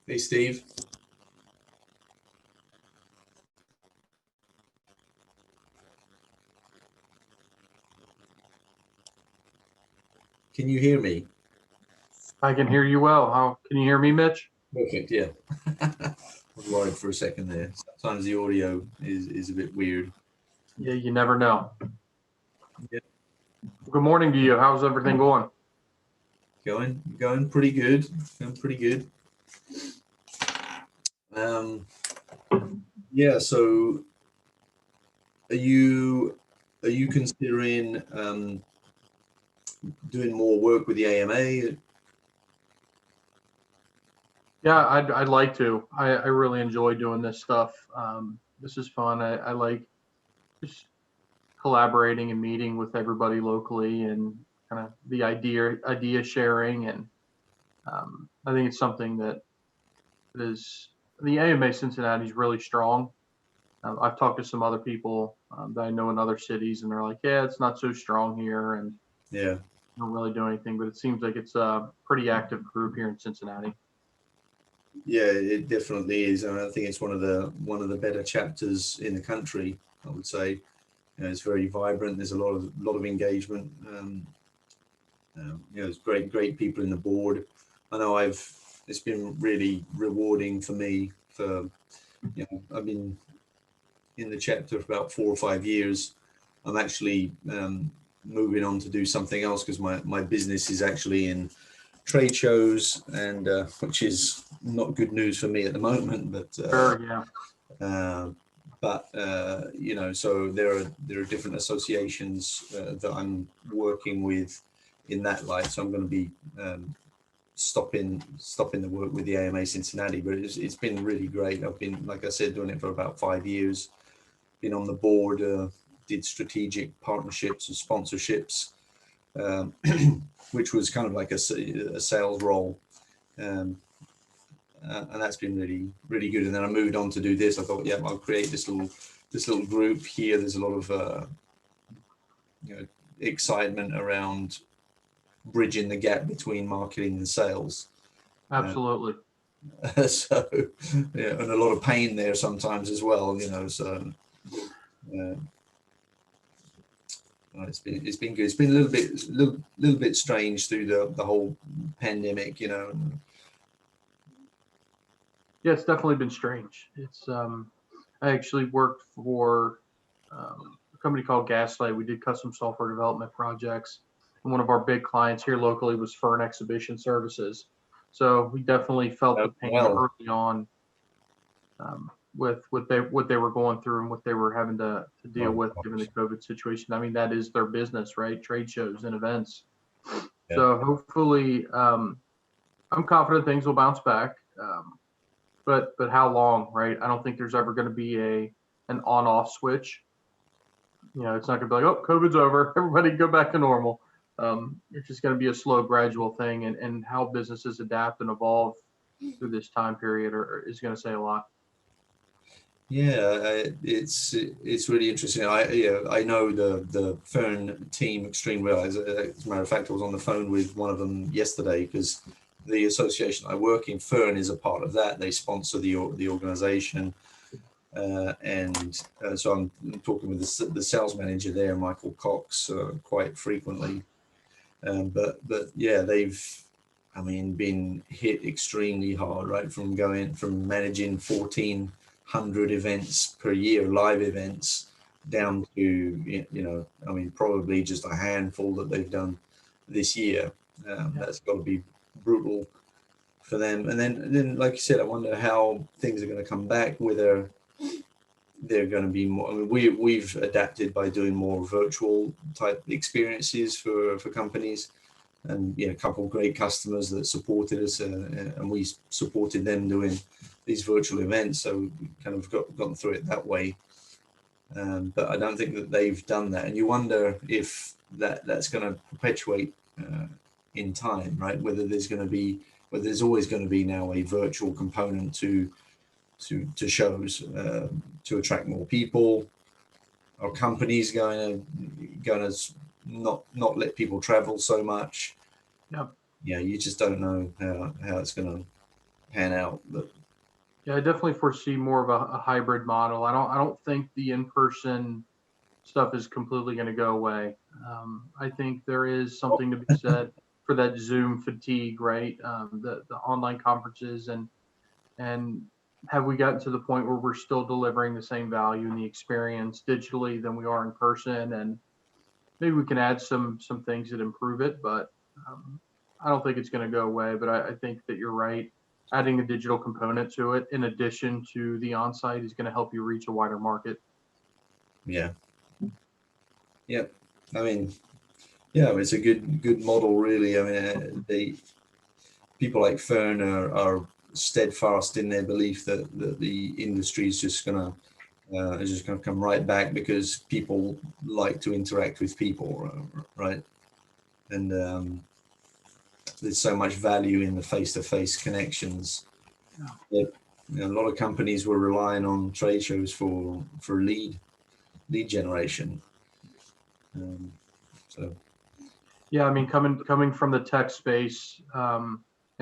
Hey, Steve. Can you hear me? I can hear you well. How can you hear me, Mitch? Perfect, yeah. I was worried for a second there. Sometimes the audio is a bit weird. Yeah, you never know. Yeah. Good morning to you. How's everything going? Going pretty good. Going pretty good. Um, yeah, so are you considering doing more work with the AMA? Yeah, I'd like to. I really enjoy doing this stuff. This is fun. I like just collaborating and meeting with everybody locally and kind of the idea sharing. And I think it's something that is the AMA Cincinnati is really strong. I've talked to some other people that I know in other cities, and they're like, "Yeah, it's not so strong here, and Yeah. don't really do anything." But it seems like it's a pretty active group here in Cincinnati. Yeah, it definitely is. And I think it's one of the better chapters in the country, I would say. It's very vibrant. There's a lot of engagement. There's great people in the board. I know it's been really rewarding for me I've been in the chapter for about 4 or 5 years. I'm actually moving on to do something else because my business is actually in trade shows, and which is not good news for me at the moment, but Sure, yeah. so there are different associations that I'm working with in that light. So I'm going to be stopping the work with the AMA Cincinnati, but it's been really great. I've been, like I said, doing it for about 5 years. Been on the board, did strategic partnerships and sponsorships, um, which was kind of like a sales role. And that's been really good. And then I moved on to do this. I thought, yeah, I'll create this little group here. There's a lot of excitement around bridging the gap between marketing and sales. Absolutely. So yeah, and a lot of pain there sometimes as well. So uh, it's been good. It's been a little bit strange through the whole pandemic. Yeah, it's definitely been strange. It's I actually worked for a company called Gaslight. We did custom software development projects, and one of our big clients here locally was Fern Exhibition Services. So we definitely felt the pain Well, early on with what they were going through and what they were having to deal oh with given the gosh, COVID situation. I mean, that is their business, right? Trade shows and events. yeah. So hopefully, I'm confident things will bounce back. But how long, right? I don't think there's ever going to be an on-off switch. It's not going to be like, oh, COVID's over, everybody go back to normal. It's just going to be a slow, gradual thing, and how businesses adapt and evolve through this time period is going to say a lot. Yeah, it's really interesting. I know the Fern team extremely well. As a matter of fact, I was on the phone with one of them yesterday because the association I work in, Fern, is a part of that. They sponsor the organization, and so I'm talking with the sales manager there, Michael Cox, quite frequently. But yeah, I mean, been hit extremely hard, right? From managing 1,400 events per year, live events, down to, I mean, probably just a handful that they've done this year. That's got to be brutal for them. And then, like you said, I wonder how things are going to come back, whether they're going to be more. I mean, we've adapted by doing more virtual type experiences for companies, and a couple of great customers that supported us, and we supported them doing these virtual events. So we kind of gotten through it that way. But I don't think that they've done that, and you wonder if that's going to perpetuate in time, right? Whether there's always going to be now a virtual component to shows to attract more people. Are companies going to not let people travel so much? Yep. Yeah, you just don't know pan out. But Yeah, I definitely foresee more of a hybrid model. I don't think the in-person stuff is completely going to go away. I think there is something to be said for that Zoom fatigue, right? The online conferences and have we gotten to the point where we're still delivering the same value in the experience digitally than we are in person? And maybe we can add some things that improve it, but I don't think it's going to go away. But I think that you're right. Adding a digital component to it in addition to the on-site is going to help you reach a wider market. yeah, yeah. I mean, yeah, it's a good model, really. I mean, the people like Fern are steadfast in their belief that the industry is just gonna come right back because people like to interact with people, right? And there's so much value in the face-to-face connections. Yeah. That, a lot of companies were relying on trade shows for lead generation. So Yeah, I mean, coming from the tech space, and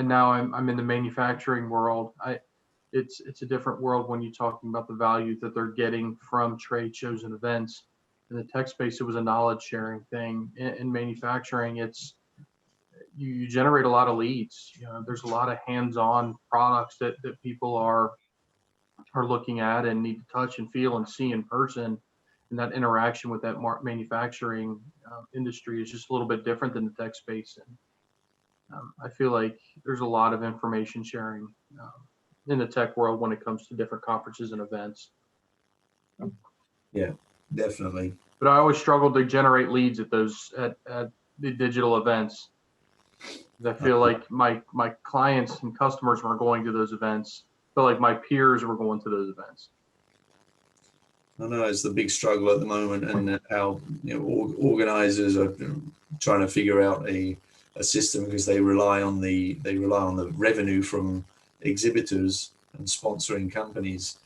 now I'm in the manufacturing world. It's a different world when you're talking about the value that they're getting from trade shows and events. In the tech space, it was a knowledge sharing thing. In manufacturing, it's you generate a lot of leads. You know, there's a lot of hands-on products that people are looking at and need to touch and feel and see in person. And that interaction with that manufacturing industry is just a little bit different than the tech space. And I feel like there's a lot of information sharing in the tech world when it comes to different conferences and events. yeah, definitely. But I always struggled to generate leads at at the digital events. I feel like my clients and customers weren't going to those events. I feel like my peers were going to those events. I know it's the big struggle at the moment, and how organizers are trying to figure out a system because they rely on the revenue from exhibitors and sponsoring companies.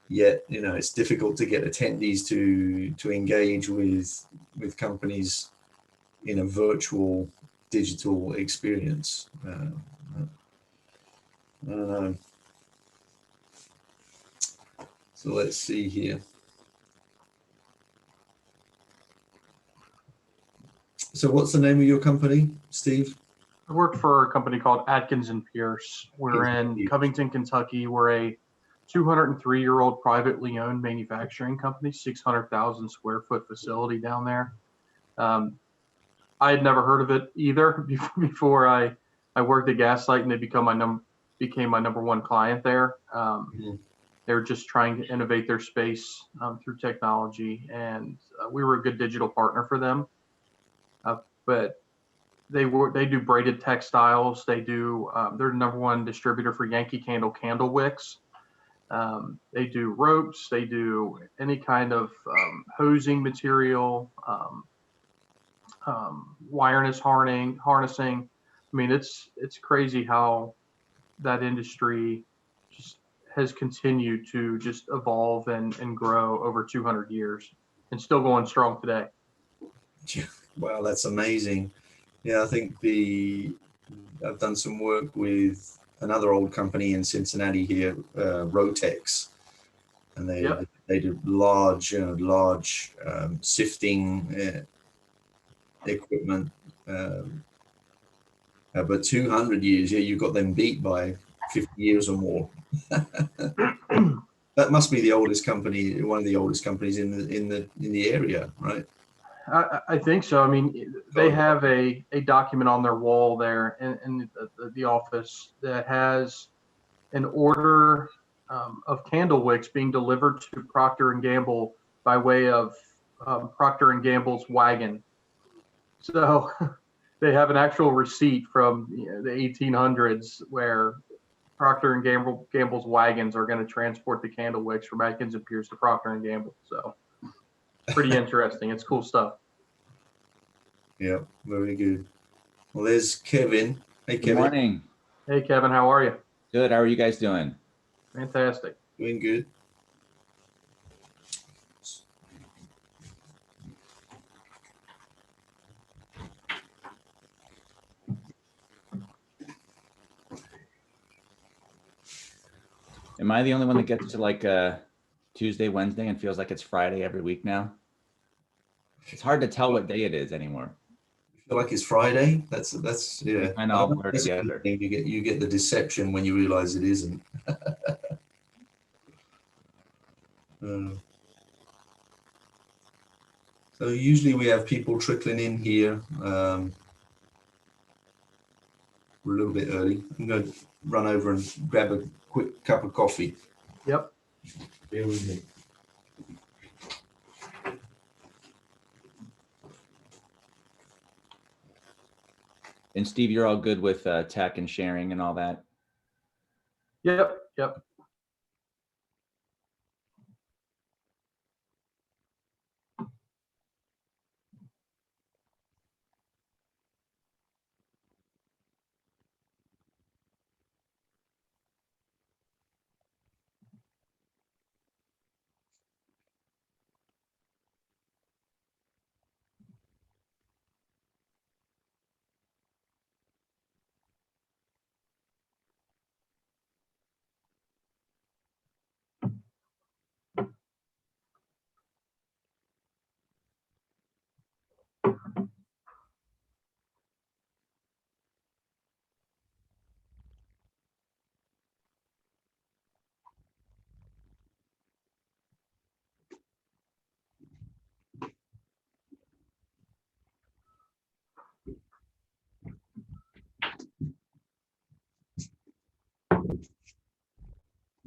Yet it's difficult to get attendees to engage with companies in a virtual digital experience. I don't know. So let's see here. So what's the name of your company, Steve? I work for a company called Atkins and Pierce. We're in Covington, Kentucky. We're a 203-year-old privately owned manufacturing company, 600,000 square foot facility down there. I had never heard of it either before I worked at Gaslight, and they became my number one client there. They were just trying to innovate their space through technology, and we were a good digital partner for them. But they do braided textiles. They're the number one distributor for Yankee Candle candle wicks. They do ropes. They do any kind of hosing material, wireless harnessing. I mean, it's crazy how that industry just has continued to just evolve and grow over 200 years and still going strong today. Wow, that's amazing. Yeah, I think I've done some work with another old company in Cincinnati here, Rotex, and they do large sifting equipment. But 200 years, yeah, you've got them beat by 50 years or more. That must be the oldest company, one of the oldest companies in the area, right? I think so. I mean, they have a document on their wall there in the office that has an order of candle wicks being delivered to Procter and Gamble by way of Procter and Gamble's wagon. So they have an actual receipt from the 1800s where Procter and Gamble's wagons are going to transport the candle wicks from Atkins and Pierce to Procter and Gamble. So pretty interesting. It's cool stuff. Yeah, very good. Well, there's Kevin. Hey, Kevin. Good morning. Hey, Kevin, how are you? Good. How are you guys doing? Fantastic. Doing good. Am I the only one that gets to like Tuesday, Wednesday and feels like it's Friday every week now? It's hard to tell what day it is anymore. Feel like it's Friday. That's yeah. They kind of all blur That's a good together. thing. You get the deception when you realize it isn't. So usually we have people trickling in here. We're a little bit early. I'm going to run over and grab a quick cup of coffee. Yep. Bear with me. And Steve, you're all good with tech and sharing and all that? Yep. Yep.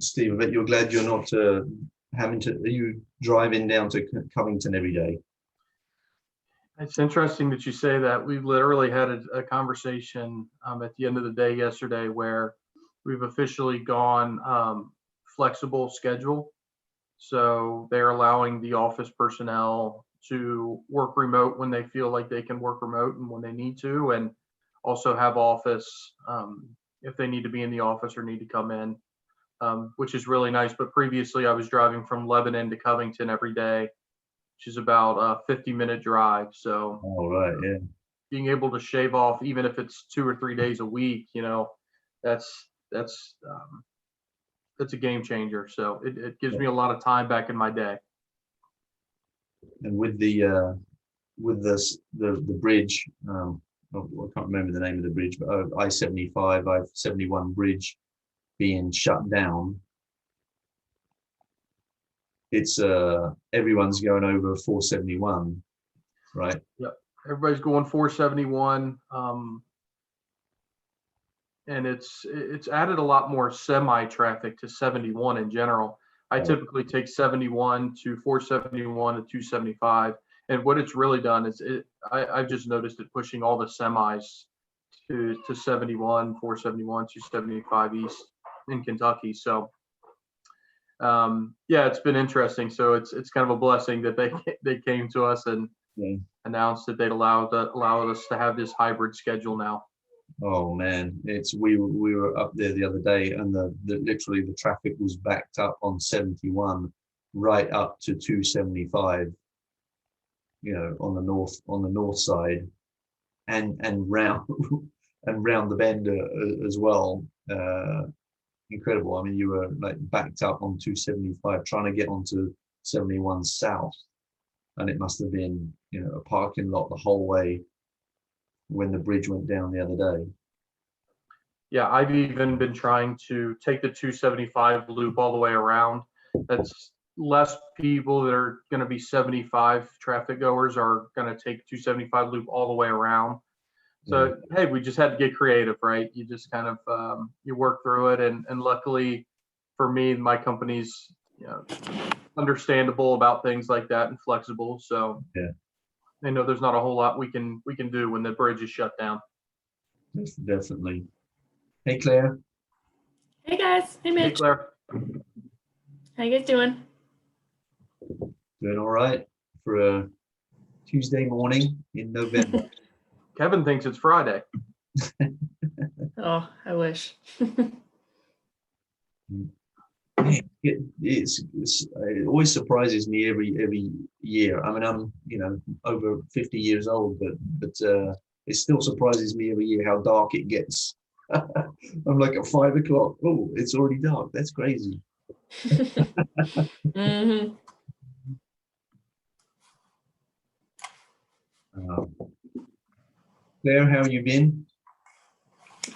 Steve, I bet you're glad you're not having to. Are you driving down to Covington every day? It's interesting that you say that. We literally had a conversation at the end of the day yesterday where we've officially gone flexible schedule. So they're allowing the office personnel to work remote when they feel like they can work remote and when they need to, and also have office if they need to be in the office or need to come in, which is really nice. But previously I was driving from Lebanon to Covington every day, which is about a 50-minute drive. So All right, yeah. being able to shave off, even if it's 2 or 3 days a week, that's a game changer. So it gives me a lot of time back in my day. And with the bridge, I can't remember the name of the bridge, but I-75, I-71 bridge being shut down, it's everyone's going over 471, right? Yep, everybody's going 471, and it's added a lot more semi traffic to 71 in general. I typically take 71 to 471 to 275, and what it's really done is I've just noticed it pushing all the semis to 71, 471, 275 east in Kentucky. So yeah, it's been interesting. So it's kind of a blessing that they came to us and announced that they'd allowed us to have this hybrid schedule now. Oh man, we were up there the other day, and literally the traffic was backed up on 71 right up to 275. On the north side, and round and round the bend as well. Incredible. I mean, you were like backed up on 275 trying to get onto 71 south, and it must have been a parking lot the whole way when the bridge went down the other day. Yeah, I've even been trying to take the 275 loop all the way around. That's less people that are going to be 75 traffic goers are going to take 275 loop all the way around. So, hey, we just had to get creative, right? You just kind of, you work through it. And luckily for me, my company's, understandable about things like that and flexible. So yeah, I know there's not a whole lot we can do when the bridge is shut down. Definitely. Hey, Claire. Hey guys. Hey Mitch. Hey, Claire. How you guys doing? Doing all right for a Tuesday morning in November. Kevin thinks it's Friday. Oh, I wish. It always surprises me every year. I mean, I'm over 50 years old, but it still surprises me every year how dark it gets. I'm like at 5 o'clock. Oh, it's already dark. That's crazy. Mhm. Claire, how you been?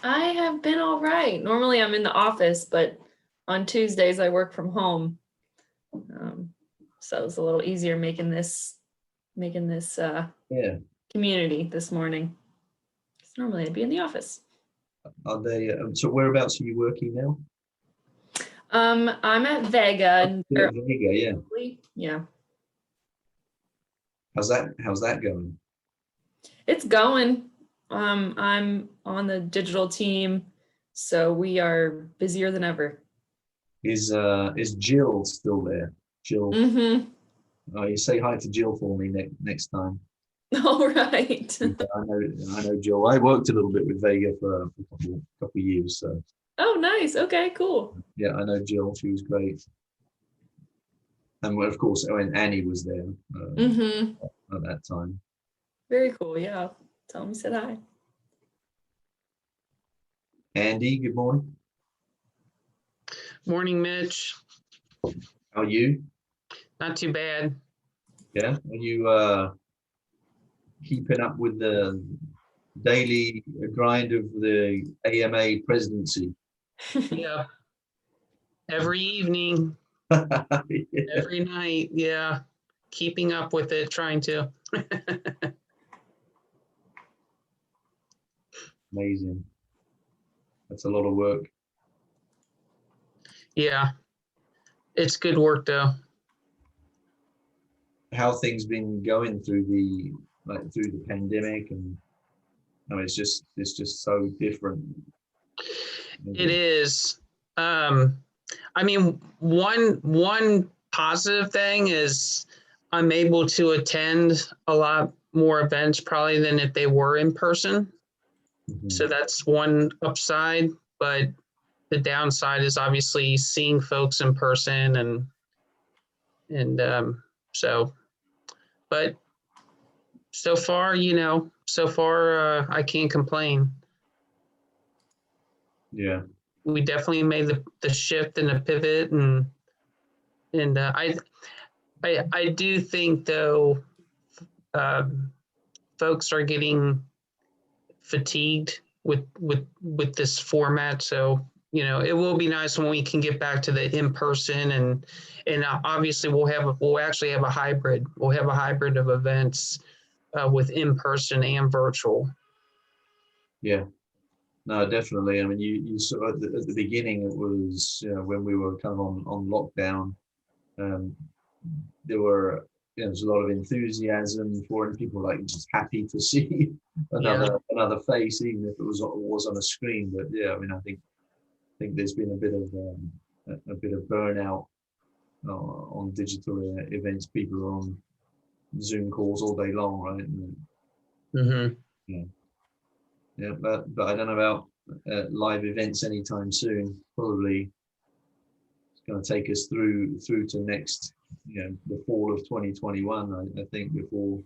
I have been all right. Normally I'm in the office, but on Tuesdays I work from home. So it's a little easier making this Yeah. community this morning. 'Cause normally I'd be in the office. Are they? So whereabouts are you working now? I'm at Vega. Still at Vega, yeah. Yeah, How's that going? it's going. I'm on the digital team, so we are busier than ever. Is Jill still there? Jill, Mm-hmm. you say hi to Jill for me next time. All right. I know Jill. I worked a little bit with Vega for a couple of years, so Oh, nice. Okay, cool. yeah, I know Jill. She was great, and of course, when Annie was there Mm-hmm. at that time. Very cool. Yeah. Tell him he said hi. Andy, good morning. Morning, Mitch. How are you? Not too bad. Yeah, are you keeping up with the daily grind of the AMA presidency? Yeah. Every evening, Yeah. every night. Yeah. Keeping up with it, trying to. Amazing. That's a lot of work. Yeah. It's good work, though. How things been going through the pandemic, and it's just so different. It is. I mean, one positive thing is I'm able to attend a lot more events probably than if they were in person. Mhm. So that's one upside, but the downside is obviously seeing folks in person and so, but so far, I can't complain. Yeah. We definitely made the shift and the pivot, and I do think though, folks are getting fatigued with this format. So it will be nice when we can get back to the in person, and obviously we'll actually have a hybrid. We'll have a hybrid of events with in person and virtual. Yeah. No, definitely. I mean, you saw at the beginning, it was, when we were kind of on lockdown, there was a lot of enthusiasm for it. People like just happy to see another face, even if it was on a screen. But yeah, I mean, I think there's been a bit of burnout on digital events. People are on Zoom calls all day long, right? And, Mm-hmm. yeah, but I don't know about live events anytime soon. Probably it's going to take us through to next, the fall of 2021. I think before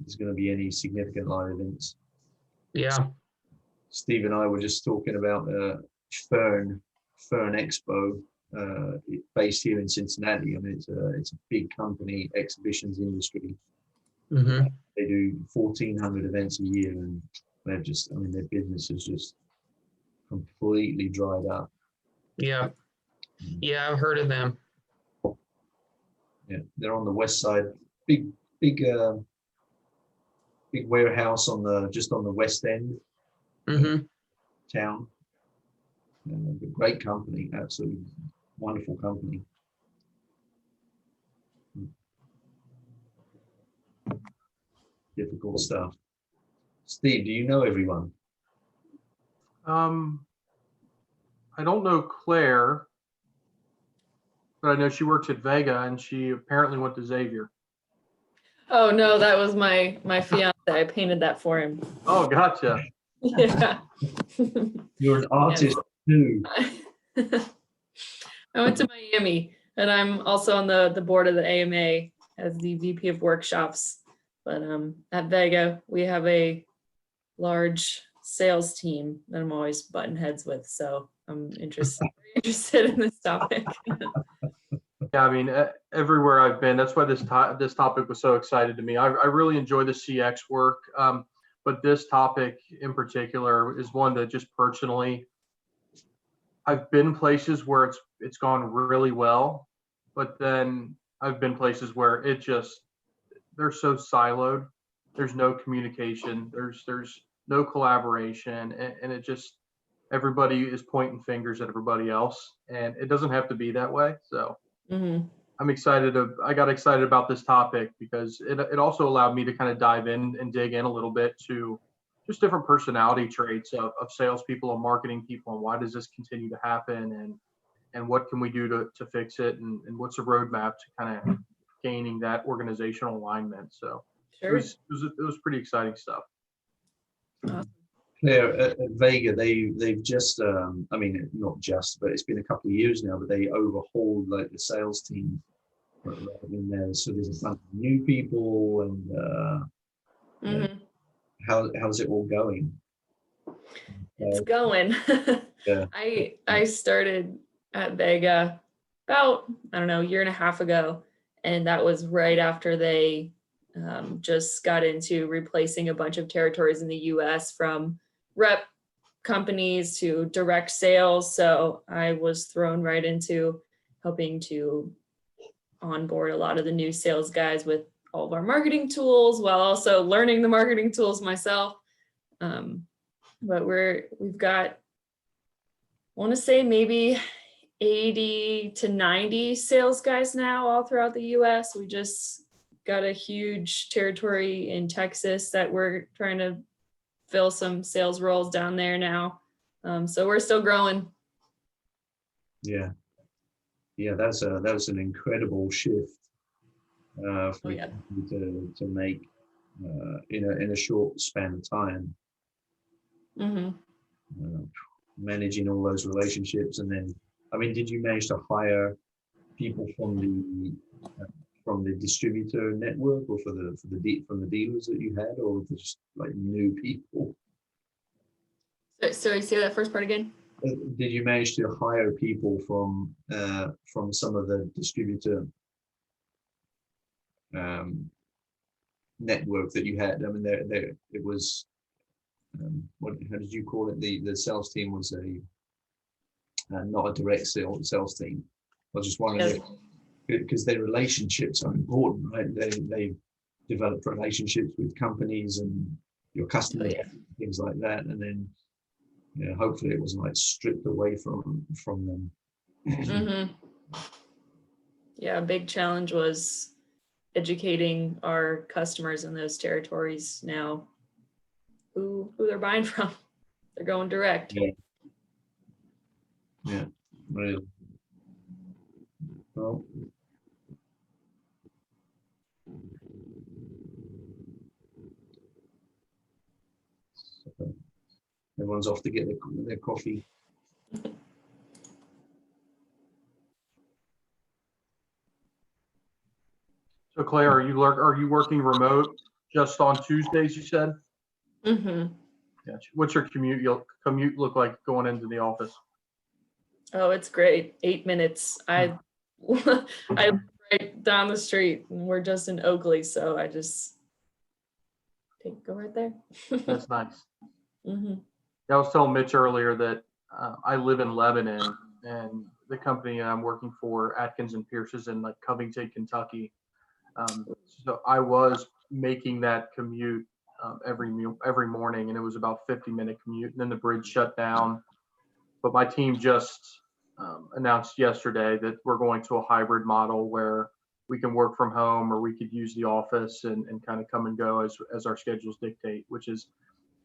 there's going to be any significant live events. Yeah. Steve and I were just talking about Fern Expo, based here in Cincinnati. I mean, it's a big company, exhibitions industry. Mm-hmm. They do 1,400 events a year, and their business is just completely dried up. Yeah. Yeah, I've heard of them. Yeah, they're on the west side, big warehouse just on the west end Mm-hmm. town. Great company, absolutely wonderful company. Difficult stuff. Steve, do you know everyone? I don't know Claire, but I know she works at Vega and she apparently went to Xavier. Oh no, that was my fiance. I painted that for him. Oh, gotcha. Yeah. You're an artist too. I went to Miami, and I'm also on the board of the AMA as the VP of workshops. But at Vega, we have a large sales team that I'm always button heads with. So I'm interested interested in this topic. Yeah, I mean, everywhere I've been, that's why this topic was so excited to me. I really enjoy the CX work, but this topic in particular is one that just personally, I've been places where it's gone really well, but then I've been places where they're so siloed. There's no communication. There's no collaboration, and it just everybody is pointing fingers at everybody else, and it doesn't have to be that way. So. Mhm. I got excited about this topic because it also allowed me to kind of dive in and dig in a little bit to just different personality traits of salespeople and marketing people, and why does this continue to happen, and what can we do to fix it, and what's the roadmap to kind of gaining that organizational alignment. So Sure. it was pretty exciting stuff. Yeah, at Vega, they've just, I mean, not just, but it's been a couple of years now, but they overhauled like the sales team in there. So there's a bunch of new people, and Mhm. how's it all going? It's going. Yeah. I started at Vega about, I don't know, a year and a half ago, and that was right after they just got into replacing a bunch of territories in the US from rep companies to direct sales. So I was thrown right into helping to onboard a lot of the new sales guys with all of our marketing tools while also learning the marketing tools myself. But we've got, I want to say maybe 80 to 90 sales guys now all throughout the US. We just got a huge territory in Texas that we're trying to fill some sales roles down there now. So we're still growing. Yeah. Yeah, that was an incredible shift for yeah. you to make in a short span of time. Mhm. Managing all those relationships, and then, I mean, did you manage to hire people from the distributor network, or from the dealers that you had, or just like new people? So say that first part again. Did you manage to hire people from some of the distributor network that you had? I mean, there it was. How did you call it? The sales team was not a direct sales team. I was just wondering, because their relationships are important, right? They develop relationships with companies and your customers, things like that, and then hopefully it wasn't like stripped away from them. Mhm. Yeah, a big challenge was educating our customers in those territories now who they're buying from. They're going direct. Yeah, really. Well, so everyone's off to get their coffee. So Claire, are you working remote just on Tuesdays, you said? Mhm. Gotcha. What's your commute look like going into the office? Oh, it's great. 8 minutes. I live right down the street, and we're just in Oakley, so I just go right there. That's nice. Mhm. I was telling Mitch earlier that I live in Lebanon, and the company I'm working for, Atkins and Pierce, is in like Covington, Kentucky. So I was making that commute every morning, and it was about 50-minute commute, and then the bridge shut down. But my team just announced yesterday that we're going to a hybrid model where we can work from home, or we could use the office and kind of come and go as our schedules dictate, which is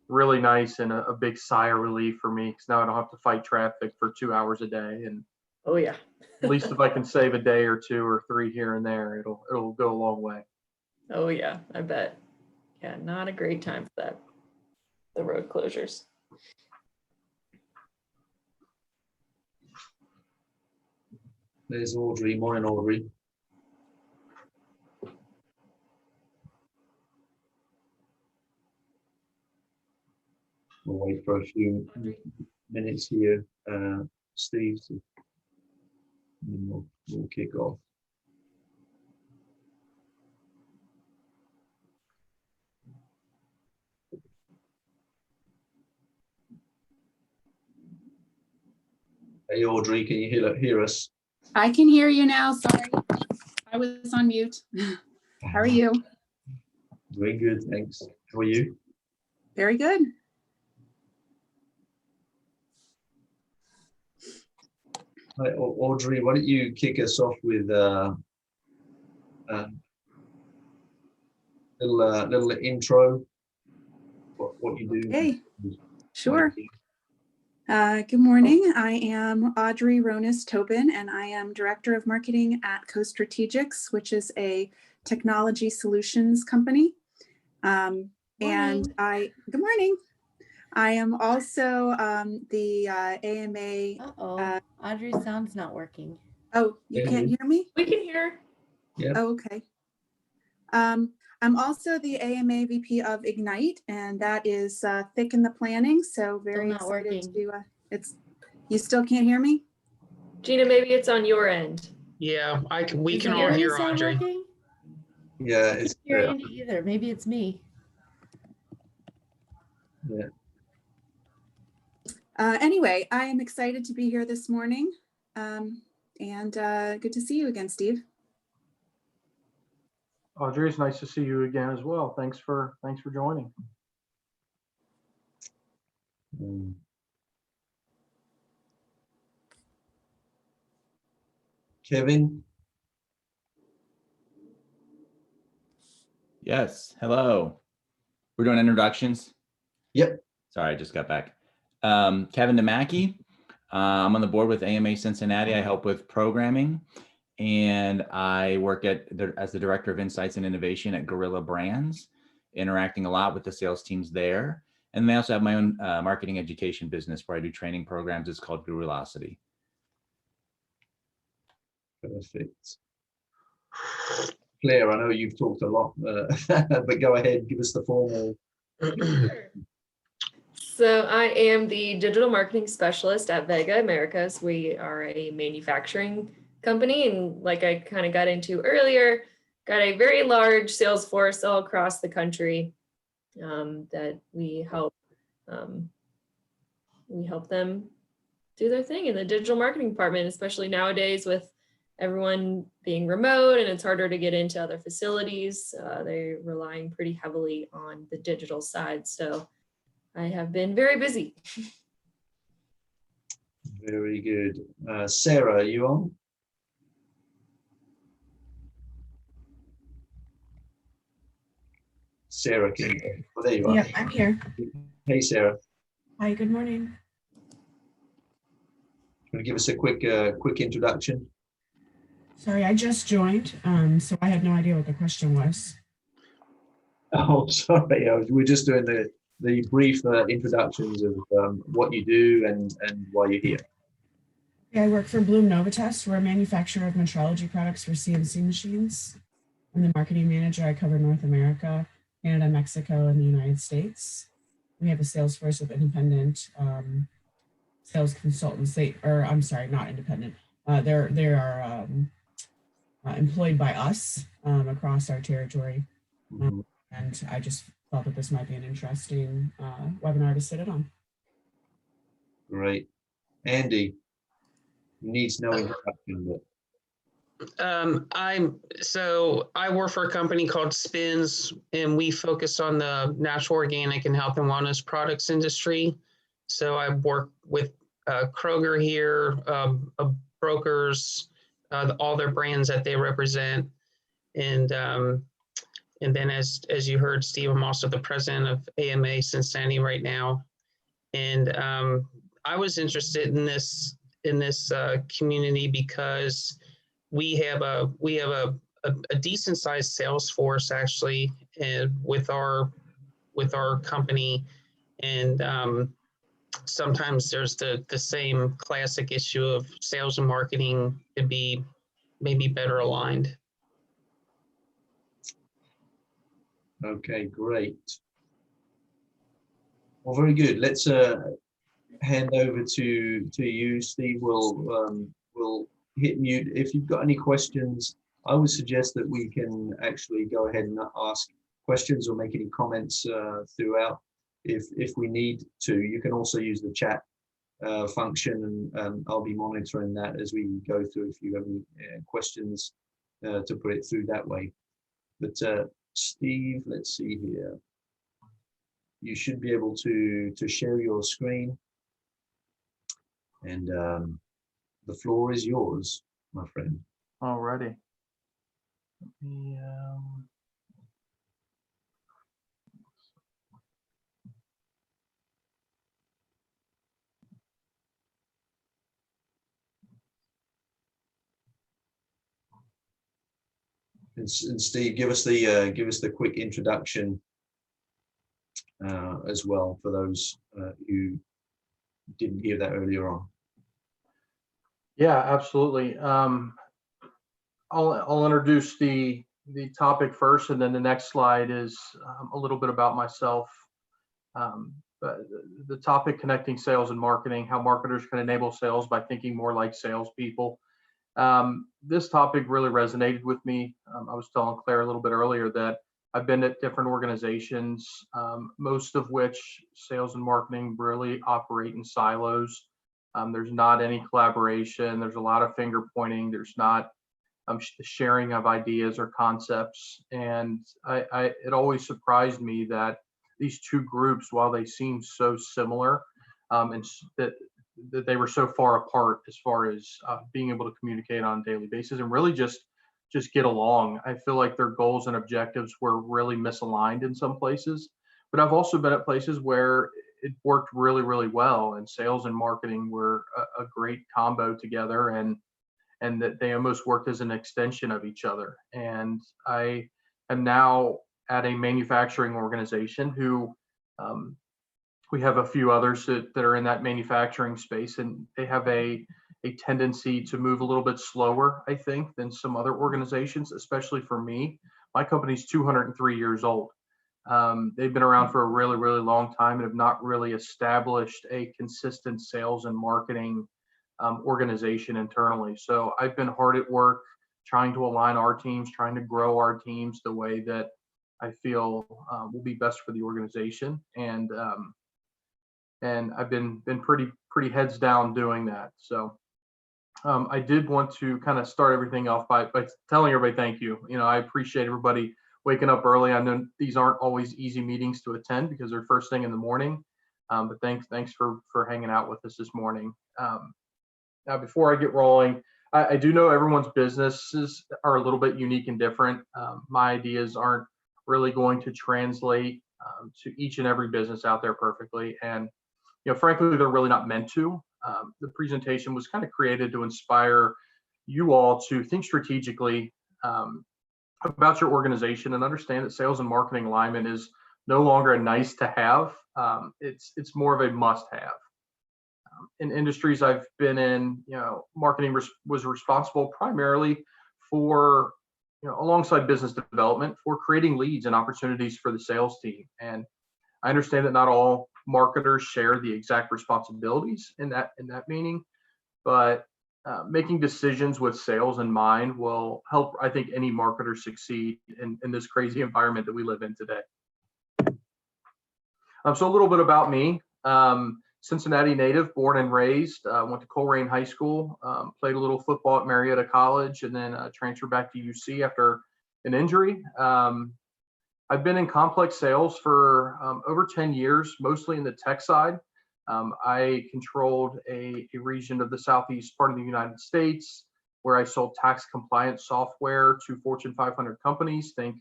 really nice and a big sigh of relief for me, because now I don't have to fight traffic for 2 hours a day. And Oh yeah. at least if I can save a day or two or three here and there, it'll go a long way. Oh yeah, I bet. Yeah, not a great time for that. The road closures. There's Audrey. Morning, Audrey. We'll wait for a few minutes here, Steve, to And we'll kick off. Hey Audrey, can you hear us? I can hear you now. Sorry, I was on mute. How are you? Doing good, thanks. How are you? Very good. Hi, Audrey, why don't you kick us off with little intro, what you do. Okay, sure. Good morning. I am Audrey Ronis Tobin, and I am Director of Marketing at Co-Strategics, which is a technology solutions company. And good morning. I am also the AMA. Audrey's sound's not working. Oh, you can't hear me? We can hear. Yeah. Oh, okay. I'm also the AMA VP of Ignite, and that is thick in the planning. So very excited to. You still can't hear me? Gina, maybe it's on your end. Yeah, we can all hear Audrey. Working? Yeah, I can't hear Andy either. Maybe it's me. Yeah. Anyway, I am excited to be here this morning, and good to see you again, Steve. Audrey, it's nice to see you again as well. Thanks for joining. Kevin? Yes, hello. We're doing introductions. Yep. Sorry, I just got back. Kevin DeMackey. I'm on the board with AMA Cincinnati. I help with programming, and I work as the Director of Insights and Innovation at Gorilla Brands, interacting a lot with the sales teams there. And I also have my own marketing education business where I do training programs. It's called Gurulosity. Perfect. Claire, I know you've talked a lot, but go ahead, give us the formal. So I am the digital marketing specialist at Vega Americas. We are a manufacturing company, and like I kind of got into earlier, got a very large sales force all across the country that we help them do their thing in the digital marketing department, especially nowadays with everyone being remote and it's harder to get into other facilities. They're relying pretty heavily on the digital side. So I have been very busy. Very good. Sarah, are you on? Sarah, well, there you are. Yeah, I'm here. Hey, Sarah. Hi, good morning. Want to give us a quick introduction? Sorry, I just joined, so I had no idea what the question was. Oh, sorry. We're just doing the brief introductions of what you do and why you're here. Yeah, I work for Bloom Novatest. We're a manufacturer of metrology products for CNC machines. I'm the marketing manager. I cover North America, Canada, Mexico, and the United States. We have a sales force of independent sales consultants. Not independent. They are employed by us across our territory. And I just thought that this might be an interesting webinar to sit in on. Great. Andy needs no introduction, but I work for a company called Spins, and we focus on the natural, organic, and health and wellness products industry. So I work with Kroger here, brokers, all their brands that they represent, and then as you heard, Steve, I'm also the president of AMA Cincinnati right now, and I was interested in this community because we have a decent sized sales force actually, and with our company, and sometimes there's the same classic issue of sales and marketing could be maybe better aligned. okay, great. Well, very good. Let's hand over to you, Steve. We'll hit mute. If you've got any questions, I would suggest that we can actually go ahead and ask questions or make any comments throughout if we need to. You can also use the chat function, and I'll be monitoring that as we go through if you have any questions to put it through that way. But Steve, let's see here. You should be able to share your screen, and the floor is yours, my friend. Alrighty. And Steve, give us the quick introduction as well for those who didn't hear that earlier on. Yeah, absolutely. I'll introduce the topic first, and then the next slide is a little bit about myself. But the topic, connecting sales and marketing, how marketers can enable sales by thinking more like salespeople. This topic really resonated with me. I was telling Claire a little bit earlier that I've been at different organizations, most of which sales and marketing really operate in silos. There's not any collaboration. There's a lot of finger pointing. There's not sharing of ideas or concepts. And it always surprised me that these two groups, while they seem so similar, and that they were so far apart as far as being able to communicate on a daily basis and really just get along. I feel like their goals and objectives were really misaligned in some places, but I've also been at places where it worked really, really well, and sales and marketing were a great combo together, and that they almost worked as an extension of each other. And I am now at a manufacturing organization who we have a few others that are in that manufacturing space, and they have a tendency to move a little bit slower, I think, than some other organizations, especially for me. My company's 203 years old. They've been around for a really, really long time and have not really established a consistent sales and marketing organization internally. So I've been hard at work trying to align our teams, trying to grow our teams the way that I feel will be best for the organization. And I've been pretty heads down doing that. So I did want to kind of start everything off by telling everybody thank you. You know, I appreciate everybody waking up early. I know these aren't always easy meetings to attend because they're first thing in the morning. But thanks for hanging out with us this morning. Now, before I get rolling, I do know everyone's businesses are a little bit unique and different. My ideas aren't really going to translate to each and every business out there perfectly. And, you know, frankly, they're really not meant to. The presentation was kind of created to inspire you all to think strategically about your organization and understand that sales and marketing alignment is no longer a nice to have. It's more of a must have. In industries I've been in, you know, marketing was responsible primarily for, you know, alongside business development, for creating leads and opportunities for the sales team. And I understand that not all marketers share the exact responsibilities in that meaning, but making decisions with sales in mind will help, I think, any marketer succeed in this crazy environment that we live in today. So a little bit about me. Cincinnati native, born and raised, went to Coleraine High School, played a little football at Marietta College, and then transferred back to UC after an injury. I've been in complex sales for over 10 years, mostly in the tech side. I controlled a region of the southeast part of the United States where I sold tax compliance software to Fortune 500 companies, think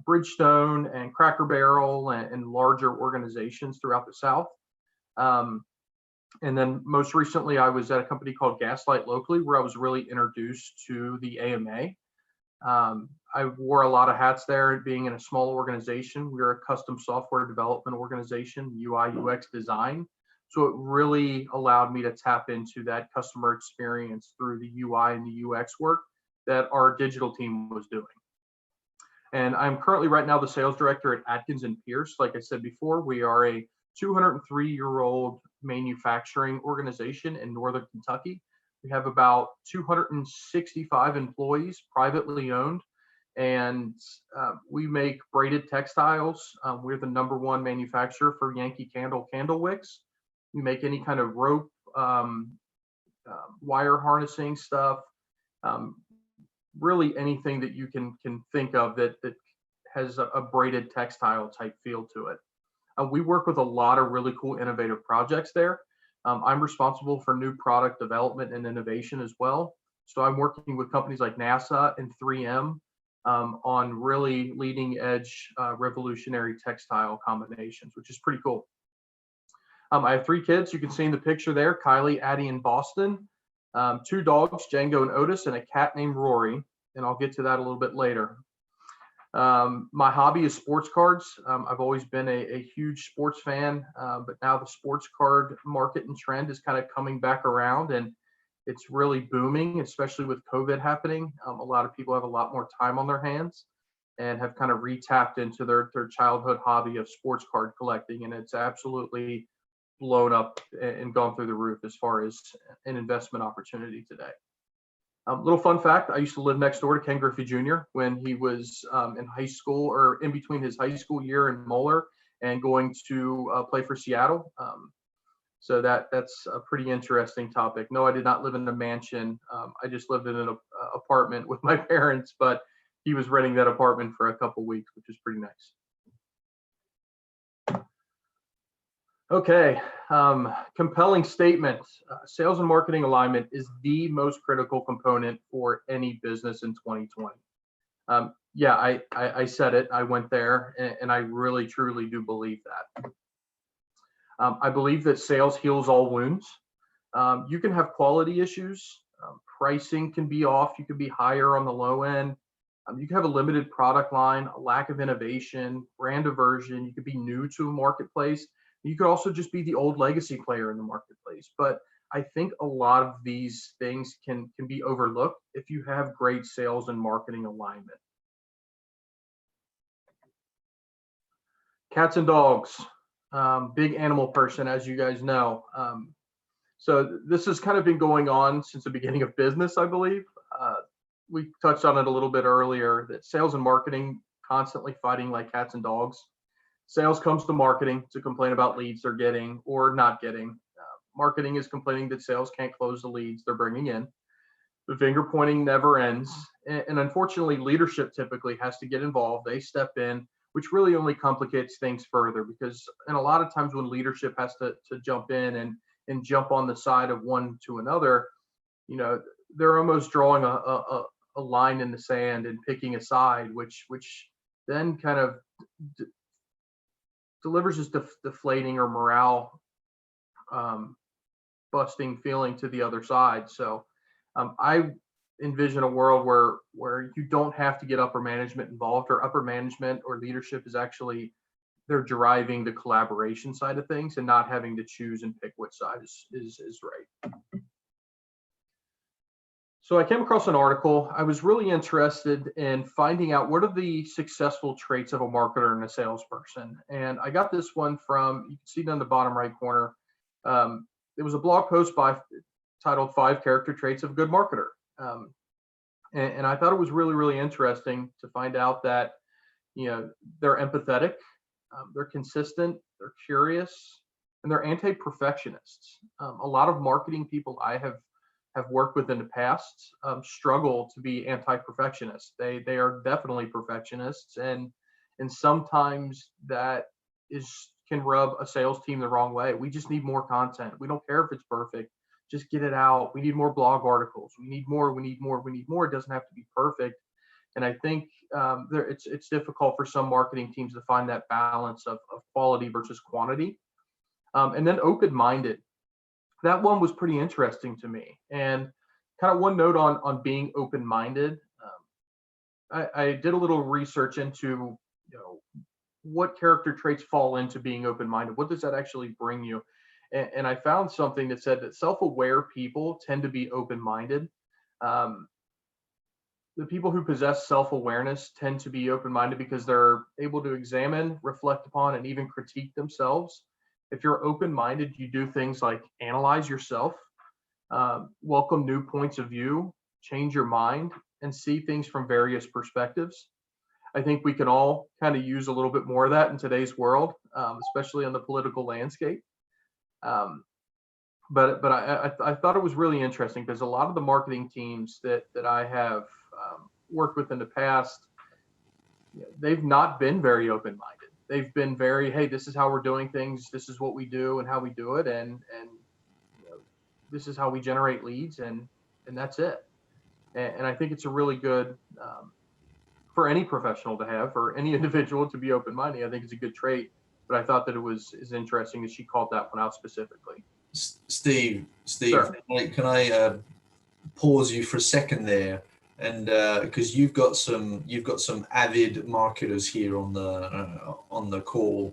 Bridgestone and Cracker Barrel and larger organizations throughout the South. And then most recently, I was at a company called Gaslight locally, where I was really introduced to the AMA. I wore a lot of hats there, being in a small organization. We were a custom software development organization, UI, UX design. So it really allowed me to tap into that customer experience through the UI and the UX work that our digital team was doing. And I'm currently right now the sales director at Atkins and Pierce. Like I said before, we are a 203-year-old manufacturing organization in Northern Kentucky. We have about 265 employees, privately owned, and we make braided textiles. We're the #1 manufacturer for Yankee Candle wicks. We make any kind of rope, wire harnessing stuff, really anything that you can think of that has a braided textile type feel to it. We work with a lot of really cool innovative projects there. I'm responsible for new product development and innovation as well. So I'm working with companies like NASA and 3M on really leading edge revolutionary textile combinations, which is pretty cool. I have 3 kids. You can see in the picture there, Kylie, Addie, and Boston. 2 dogs, Django and Otis, and a cat named Rory. And I'll get to that a little bit later. My hobby is sports cards. I've always been a huge sports fan, but now the sports card market and trend is kind of coming back around, and it's really booming, especially with COVID happening. A lot of people have a lot more time on their hands and have kind of re-tapped into their childhood hobby of sports card collecting, and it's absolutely blown up and gone through the roof as far as an investment opportunity today. Little fun fact, I used to live next door to Ken Griffey Jr. when he was in high school, or in between his high school year in Moeller and going to play for Seattle. So that's a pretty interesting topic. No, I did not live in a mansion. I just lived in an apartment with my parents, but he was renting that apartment for a couple weeks, which is pretty nice. Okay, compelling statement. Sales and marketing alignment is the most critical component for any business in 2020. Yeah, I said it, I went there, and I really, truly do believe that. I believe that sales heals all wounds. You can have quality issues. Pricing can be off. You can be higher on the low end. You can have a limited product line, a lack of innovation, brand aversion. You could be new to a marketplace. You could also just be the old legacy player in the marketplace. But I think a lot of these things can be overlooked if you have great sales and marketing alignment. Cats and dogs, big animal person, as you guys know. So this has kind of been going on since the beginning of business, I believe. We touched on it a little bit earlier, that sales and marketing constantly fighting like cats and dogs. Sales comes to marketing to complain about leads they're getting or not getting. Marketing is complaining that sales can't close the leads they're bringing in. The finger pointing never ends. And unfortunately, leadership typically has to get involved. They step in, which really only complicates things further, because and a lot of times when leadership has to jump in and jump on the side of one to another, you know, they're almost drawing a line in the sand and picking a side, which then kind of delivers this deflating or morale busting feeling to the other side. So I envision a world where you don't have to get upper management involved, or upper management or leadership is actually, they're driving the collaboration side of things and not having to choose and pick which side is right. So I came across an article. I was really interested in finding out what are the successful traits of a marketer and a salesperson. And I got this one from, you can see it on the bottom right corner. It was a blog post titled 5 Character Traits of a Good Marketer. And I thought it was really, really interesting to find out that, you know, they're empathetic, they're consistent, they're curious, and they're anti-perfectionists. A lot of marketing people I have worked with in the past struggle to be anti-perfectionists. They are definitely perfectionists, and sometimes that can rub a sales team the wrong way. We just need more content. We don't care if it's perfect. Just get it out. We need more blog articles. We need more. It doesn't have to be perfect. And I think it's difficult for some marketing teams to find that balance of quality versus quantity. And then open-minded. That one was pretty interesting to me. And kind of one note on being open-minded. I did a little research into, you know, what character traits fall into being open-minded. What does that actually bring you? And I found something that said that self-aware people tend to be open-minded. The people who possess self-awareness tend to be open-minded because they're able to examine, reflect upon, and even critique themselves. If you're open-minded, you do things like analyze yourself. welcome new points of view, change your mind, and see things from various perspectives. I think we can all kind of use a little bit more of that in today's world, especially on the political landscape. But I thought it was really interesting because a lot of the marketing teams that I have worked with in the past, they've not been very open-minded. They've been very, hey, this is how we're doing things, this is what we do and how we do it, and this is how we generate leads, and that's it. And I think it's a really good for any professional to have, for any individual to be open-minded. I think it's a good trait. But I thought that it was interesting that she called that one out specifically. Steve, Sure. can I pause you for a second there, and because you've got some avid marketers here on the call,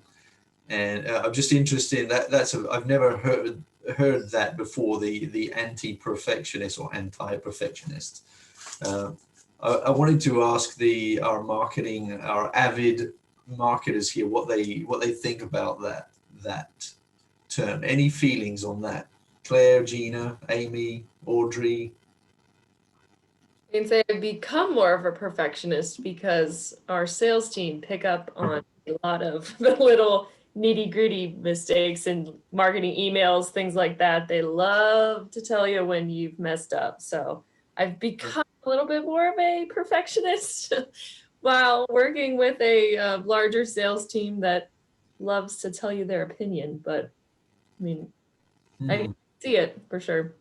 and I'm just interested in that. I've never heard that before. The anti-perfectionist or anti-perfectionist. I wanted to ask our avid marketers here what they think about that term. Any feelings on that? Claire, Gina, Amy, Audrey? I can say I've become more of a perfectionist because our sales team pick up on a lot of the little nitty-gritty mistakes in marketing emails, things like that. They love to tell you when you've messed up. So I've become a little bit more of a perfectionist while working with a larger sales team that loves to tell you their opinion. But I mean, I see it for sure.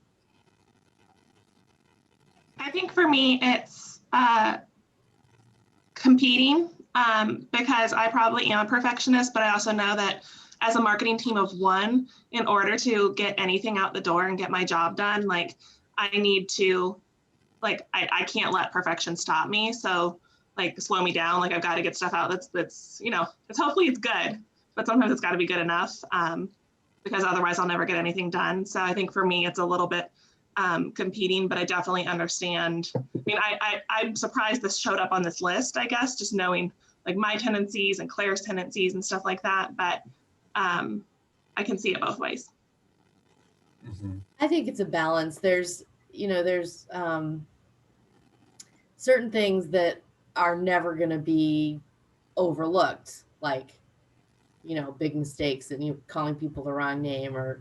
I think for me, it's competing because I probably am a perfectionist, but I also know that as a marketing team of one, in order to get anything out the door and get my job done, like I need to, like, I can't let perfection stop me. So like slow me down. Like I've got to get stuff out that's it's hopefully it's good, but sometimes it's got to be good enough because otherwise I'll never get anything done. So I think for me, it's a little bit competing, but I definitely understand. I mean, I'm surprised this showed up on this list, I guess, just knowing like my tendencies and Claire's tendencies and stuff like that. But I can see it both ways. I think it's a balance. There's certain things that are never going to be overlooked, like, big mistakes and you calling people the wrong name or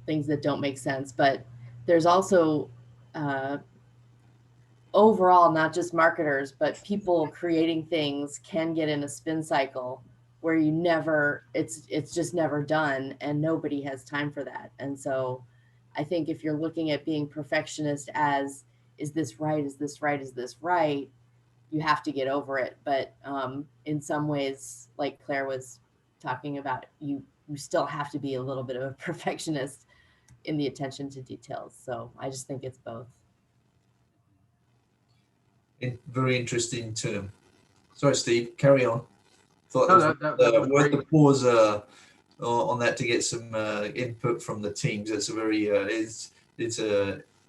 things that don't make sense. But there's also overall, not just marketers, but people creating things can get in a spin cycle where it's just never done and nobody has time for that. And so I think if you're looking at being perfectionist as, is this right? Is this right? Is this right? You have to get over it. But in some ways, like Claire was talking about, you still have to be a little bit of a perfectionist in the attention to details. So I just think it's both. Very interesting term. Sorry, Steve, carry on. Thought that was worth great. the pause on that to get some input from the teams. It's a very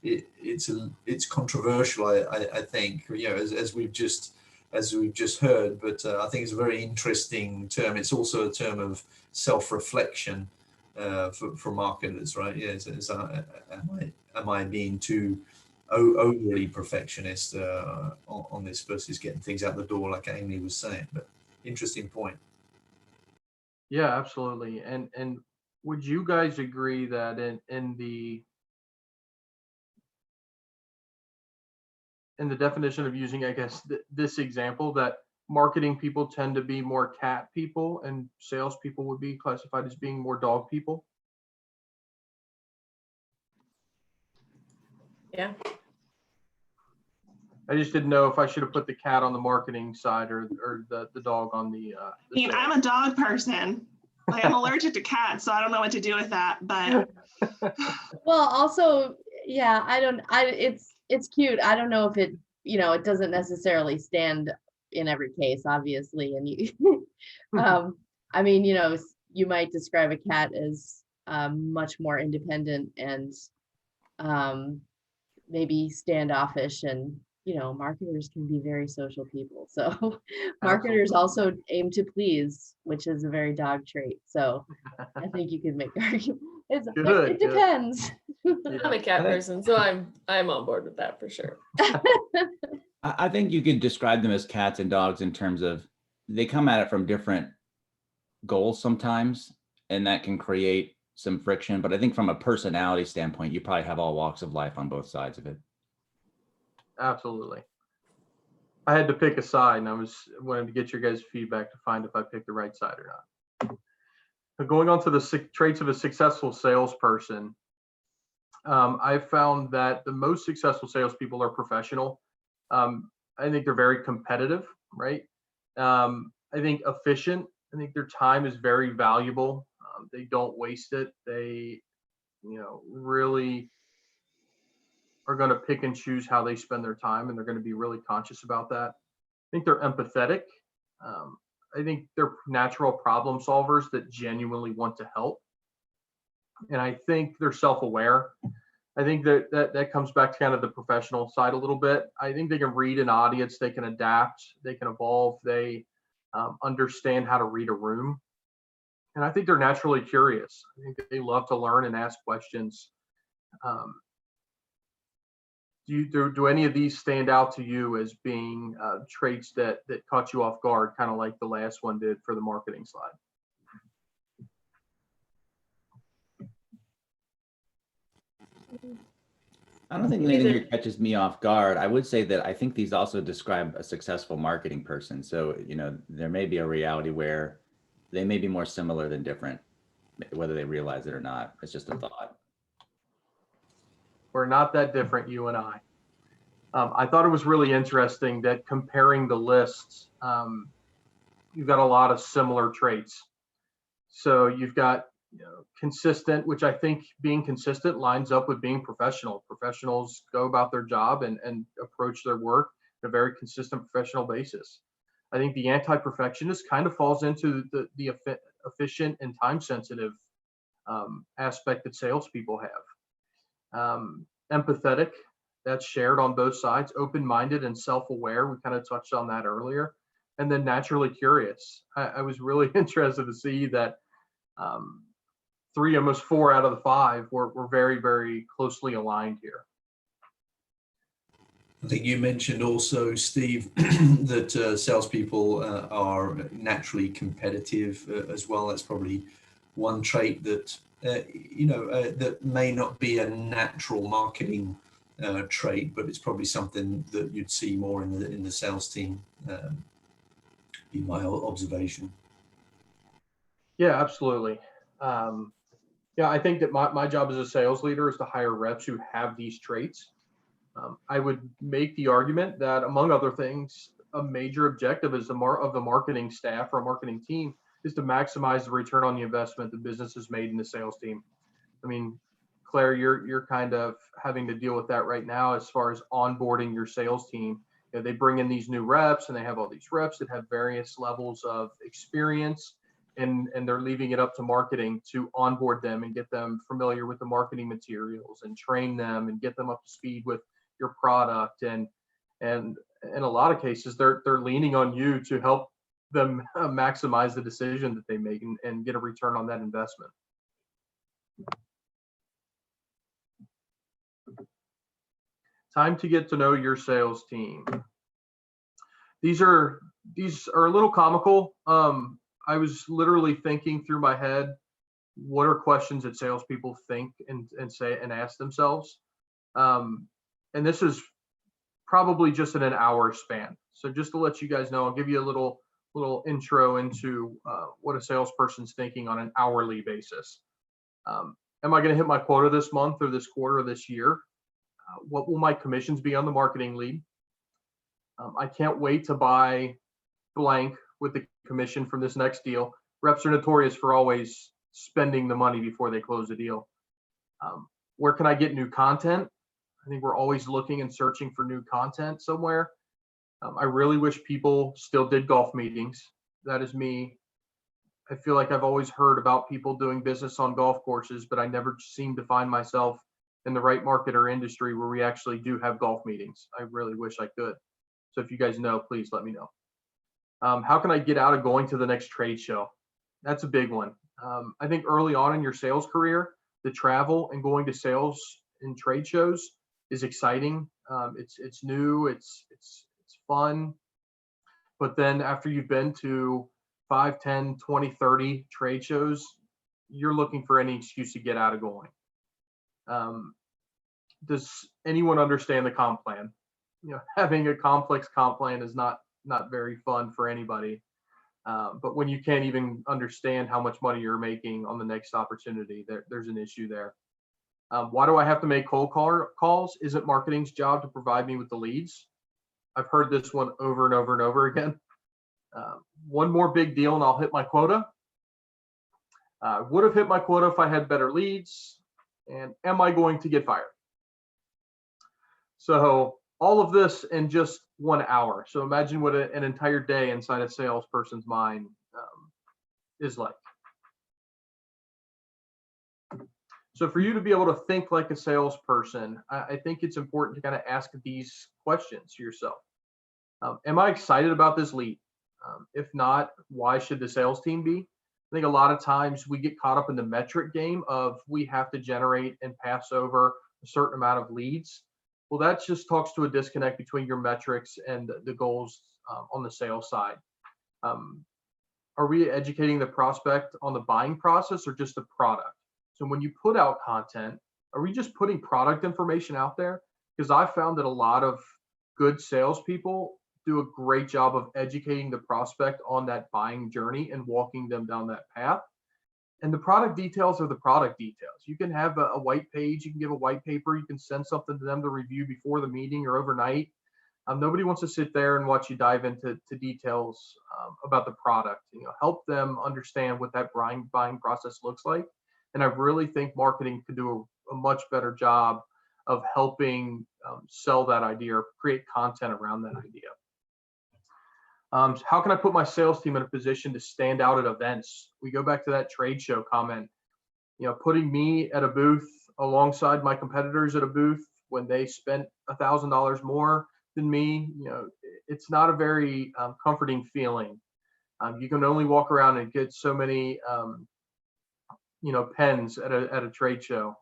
it's controversial. I think as we've just heard, but I think it's a very interesting term. It's also a term of self-reflection for marketers, right? Yes. Am I being too overly perfectionist on this versus getting things out the door, like Amy was saying? But interesting point. Yeah, absolutely. And would you guys agree that in the definition of using, I guess, this example, that marketing people tend to be more cat people and salespeople would be classified as being more dog people? Yeah. I just didn't know if I should have put the cat on the marketing side or the dog on the I mean, I'm a dog person. Like, I'm allergic to cats, so I don't know what to do with that. But Well, also, yeah, it's cute. I don't know if it, it doesn't necessarily stand in every case, obviously. And you, I mean, you might describe a cat as much more independent and maybe standoffish, and marketers can be very social people. So marketers also aim to please, which is a very dog trait. So I think you could make Good, It good. depends. I'm a cat person, so I'm on board with that for sure. I think you could describe them as cats and dogs in terms of they come at it from different goals sometimes, and that can create some friction. But I think from a personality standpoint, you probably have all walks of life on both sides of it. Absolutely. I had to pick a side, and I wanted to get your guys' feedback to find if I picked the right side or not. But going on to the traits of a successful salesperson, I've found that the most successful salespeople are professional. I think they're very competitive, right? I think efficient. I think their time is very valuable. They don't waste it. They, really are going to pick and choose how they spend their time, and they're going to be really conscious about that. I think they're empathetic. I think they're natural problem solvers that genuinely want to help. And I think they're self-aware. I think that comes back to kind of the professional side a little bit. I think they can read an audience, they can adapt, they can evolve, they understand how to read a room. And I think they're naturally curious. I think they love to learn and ask questions. Do any of these stand out to you as being traits that caught you off guard, kind of like the last one did for the marketing slide? I don't think anything here catches me off guard. I would say that I think these also describe a successful marketing person. So, there may be a reality where they may be more similar than different, whether they realize it or not. It's just a thought. We're not that different, you and I. I thought it was really interesting that comparing the lists, you've got a lot of similar traits. So you've got consistent, which I think being consistent lines up with being professional. Professionals go about their job and approach their work on a very consistent professional basis. I think the anti-perfectionist kind of falls into the efficient and time-sensitive aspect that salespeople have. Empathetic, that's shared on both sides. Open-minded and self-aware, we kind of touched on that earlier. And then naturally curious. I was really interested to see that 3, almost 4 out of the 5 were very, very closely aligned here. I think you mentioned also, Steve, that salespeople are naturally competitive as well. That's probably one trait that that may not be a natural marketing trait, but it's probably something that you'd see more in the sales team. Be my observation. Yeah, absolutely. I think that my job as a sales leader is to hire reps who have these traits. I would make the argument that, among other things, a major objective of the marketing staff or marketing team is to maximize the return on the investment the business has made in the sales team. I mean, Claire, you're kind of having to deal with that right now as far as onboarding your sales team. They bring in these new reps, and they have all these reps that have various levels of experience, and they're leaving it up to marketing to onboard them and get them familiar with the marketing materials and train them and get them up to speed with your product. And in a lot of cases, they're leaning on you to help them maximize the decision that they make and get a return on that investment. Time to get to know your sales team. These are a little comical. I was literally thinking through my head, what are questions that salespeople think and say and ask themselves? And this is probably just in an hour span. So just to let you guys know, I'll give you a little intro into what a salesperson's thinking on an hourly basis. Am I going to hit my quota this month or this quarter or this year? What will my commissions be on the marketing lead? I can't wait to buy blank with the commission from this next deal. Reps are notorious for always spending the money before they close a deal. Where can I get new content? I think we're always looking and searching for new content somewhere. I really wish people still did golf meetings. That is me. I feel like I've always heard about people doing business on golf courses, but I never seem to find myself in the right market or industry where we actually do have golf meetings. I really wish I could. So if you guys know, please let me know. How can I get out of going to the next trade show? That's a big one. I think early on in your sales career, The travel and going to sales and trade shows is exciting. It's new, it's fun. But then after you've been to 5, 10, 20, 30 trade shows, you're looking for any excuse to get out of going. Does anyone understand the comp plan? Having a complex comp plan is not very fun for anybody. But when you can't even understand how much money you're making on the next opportunity, there's an issue there. Why do I have to make cold calls? Isn't marketing's job to provide me with the leads? I've heard this one over and over and over again. One more big deal and I'll hit my quota. I would have hit my quota if I had better leads. And am I going to get fired? So all of this in just 1 hour. So imagine what an entire day inside a salesperson's mind is like. So for you to be able to think like a salesperson, I think it's important to kind of ask these questions to yourself. Am I excited about this lead? If not, why should the sales team be? I think a lot of times we get caught up in the metric game of we have to generate and pass over a certain amount of leads. Well, that just talks to a disconnect between your metrics and the goals on the sales side. Are we educating the prospect on the buying process or just the product? So when you put out content, are we just putting product information out there? Because I found that a lot of good salespeople do a great job of educating the prospect on that buying journey and walking them down that path. And the product details are the product details. You can have a white page, you can give a white paper, you can send something to them to review before the meeting or overnight. Nobody wants to sit there and watch you dive into details about the product. Help them understand what that buying process looks like. And I really think marketing could do a much better job of helping sell that idea or create content around that idea. How can I put my sales team in a position to stand out at events? We go back to that trade show comment. Putting me at a booth alongside my competitors at a booth when they spent $1,000 more than me, it's not a very comforting feeling. You can only walk around and get so many, pens at a trade show.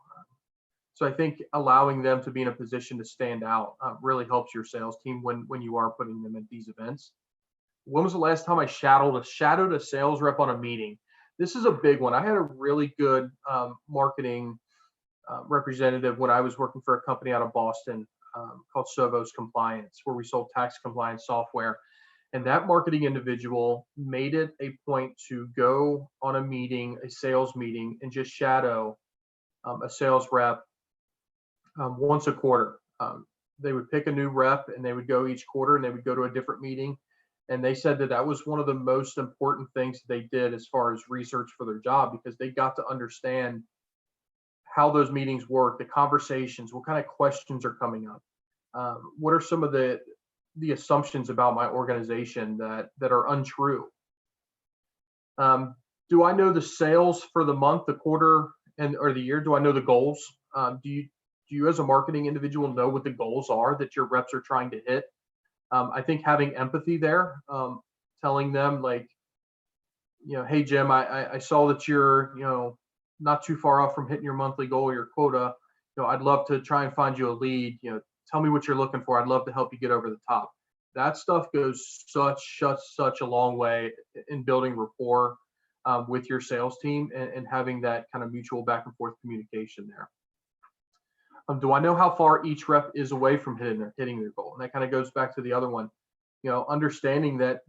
So I think allowing them to be in a position to stand out really helps your sales team when you are putting them at these events. When was the last time I shadowed a sales rep on a meeting? This is a big one. I had a really good marketing representative when I was working for a company out of Boston called Sovos Compliance, where we sold tax compliance software. And that marketing individual made it a point to go on a meeting, a sales meeting, and just shadow a sales rep once a quarter. They would pick a new rep and they would go each quarter and they would go to a different meeting. And they said that was one of the most important things they did as far as research for their job, because they got to understand how those meetings work, the conversations, what kind of questions are coming up. What are some of the assumptions about my organization that are untrue? Do I know the sales for the month, the quarter, or the year? Do I know the goals? Do you as a marketing individual know what the goals are that your reps are trying to hit? I think having empathy there, telling them hey, Jim, I saw that you're, not too far off from hitting your monthly goal or your quota. I'd love to try and find you a lead. Tell me what you're looking for. I'd love to help you get over the top. That stuff goes such a long way in building rapport with your sales team and having that kind of mutual back and forth communication there. Do I know how far each rep is away from hitting their goal? And that kind of goes back to the other one, understanding that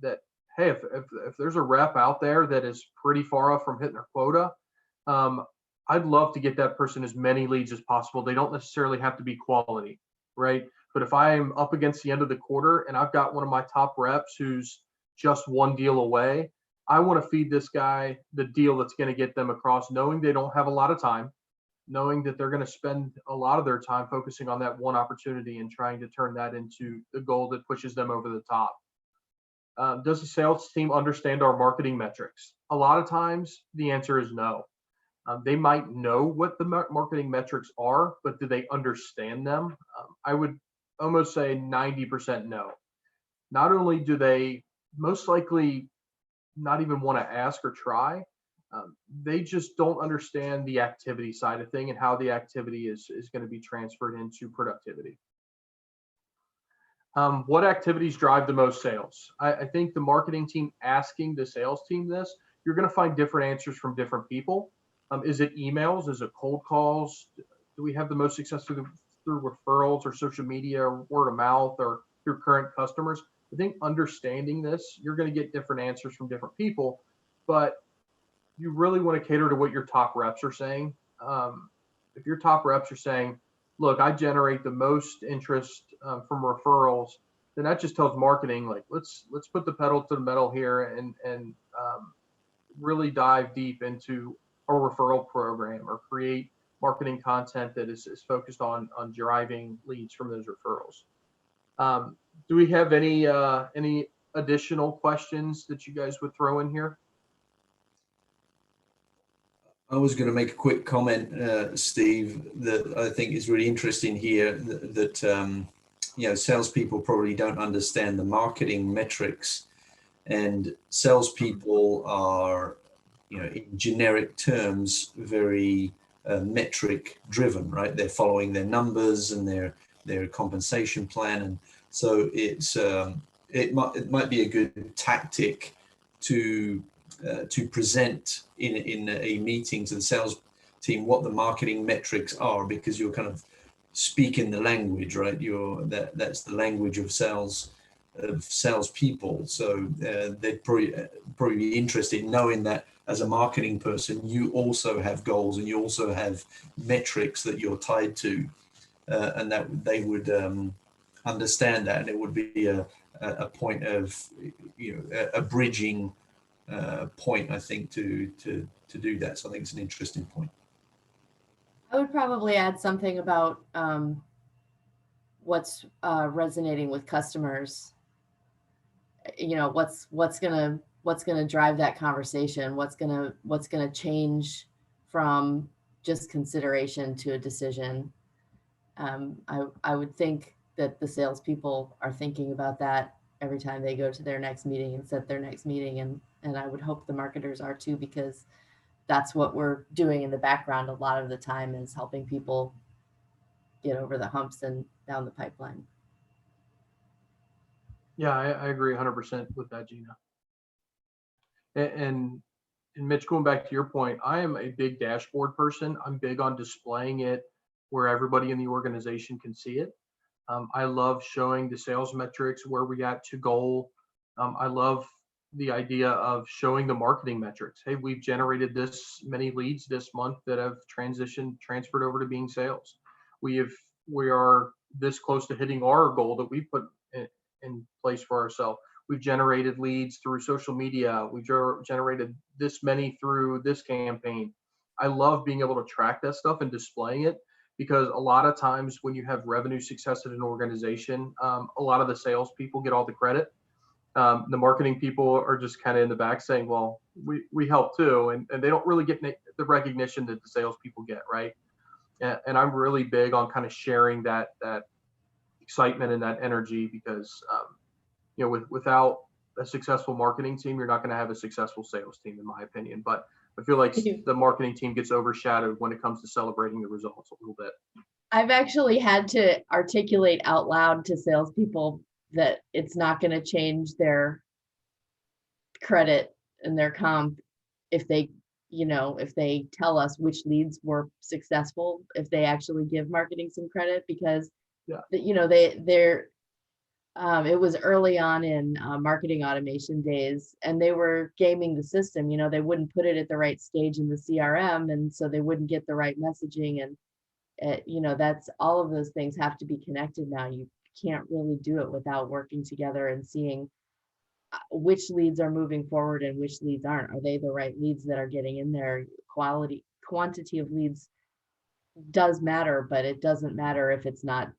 hey, if there's a rep out there that is pretty far off from hitting their quota, I'd love to get that person as many leads as possible. They don't necessarily have to be quality, right? But if I am up against the end of the quarter and I've got one of my top reps who's just one deal away, I want to feed this guy the deal that's going to get them across, knowing they don't have a lot of time, knowing that they're going to spend a lot of their time focusing on that one opportunity and trying to turn that into the goal that pushes them over the top. Does the sales team understand our marketing metrics? A lot of times the answer is no. They might know what the marketing metrics are, but do they understand them? I would almost say 90% no. Not only do they most likely not even want to ask or try, They just don't understand the activity side of thing and how the activity is going to be transferred into productivity. What activities drive the most sales? I think the marketing team asking the sales team this, you're going to find different answers from different people. Is it emails? Is it cold calls? Do we have the most success through referrals or social media or word of mouth or through current customers? I think understanding this, you're going to get different answers from different people, but you really want to cater to what your top reps are saying. If your top reps are saying, look, I generate the most interest from referrals, then that just tells marketing, like, let's put the pedal to the metal here and really dive deep into a referral program or create marketing content that is focused on driving leads from those referrals. Do we have any additional questions that you guys would throw in here? I was going to make a quick comment, Steve, that I think is really interesting here, that salespeople probably don't understand the marketing metrics, and salespeople are, in generic terms, very metric driven, right? They're following their numbers and their compensation plan, and so it might be a good tactic to present in a meeting to the sales team what the marketing metrics are, because you're kind of speaking the language, right? That's the language of salespeople. So they'd probably be interested in knowing that as a marketing person, you also have goals and you also have metrics that you're tied to, and that they would understand that, and it would be a point of a bridging point, I think, to do that. So I think it's an interesting point. I would probably add something about what's resonating with customers. What's gonna drive that conversation? What's gonna change from just consideration to a decision? I would think that the salespeople are thinking about that every time they go to their next meeting and set their next meeting, and I would hope the marketers are too, because that's what we're doing in the background a lot of the time, is helping people get over the humps and down the pipeline. Yeah, I agree 100% with that, Gina. And Mitch, going back to your point, I am a big dashboard person. I'm big on displaying it where everybody in the organization can see it. I love showing the sales metrics, where we got to goal. I love the idea of showing the marketing metrics. Hey, we've generated this many leads this month that have transferred over to being sales. We are this close to hitting our goal that we put in place for ourselves. We've generated leads through social media. We've generated this many through this campaign. I love being able to track that stuff and displaying it, because a lot of times when you have revenue success at an organization, a lot of the sales people get all the credit. The marketing people are just kind of in the back saying, well, we help too. And they don't really get the recognition that the sales people get, right? And I'm really big on kind of sharing that excitement and that energy, because without a successful marketing team, you're not going to have a successful sales team, in my opinion. But I feel like the marketing team gets overshadowed when it comes to celebrating the results a little bit. I've actually had to articulate out loud to salespeople that it's not going to change their credit and their comp if they tell us which leads were successful, if they actually give marketing some credit, because it was early on in marketing automation days, and they were gaming the system. They wouldn't put it at the right stage in the CRM, and so they wouldn't get the right messaging. And that's all of those things have to be connected now. You can't really do it without working together and seeing which leads are moving forward and which leads aren't. Are they the right leads that are getting in there? Quantity of leads does matter, but it doesn't matter if it's not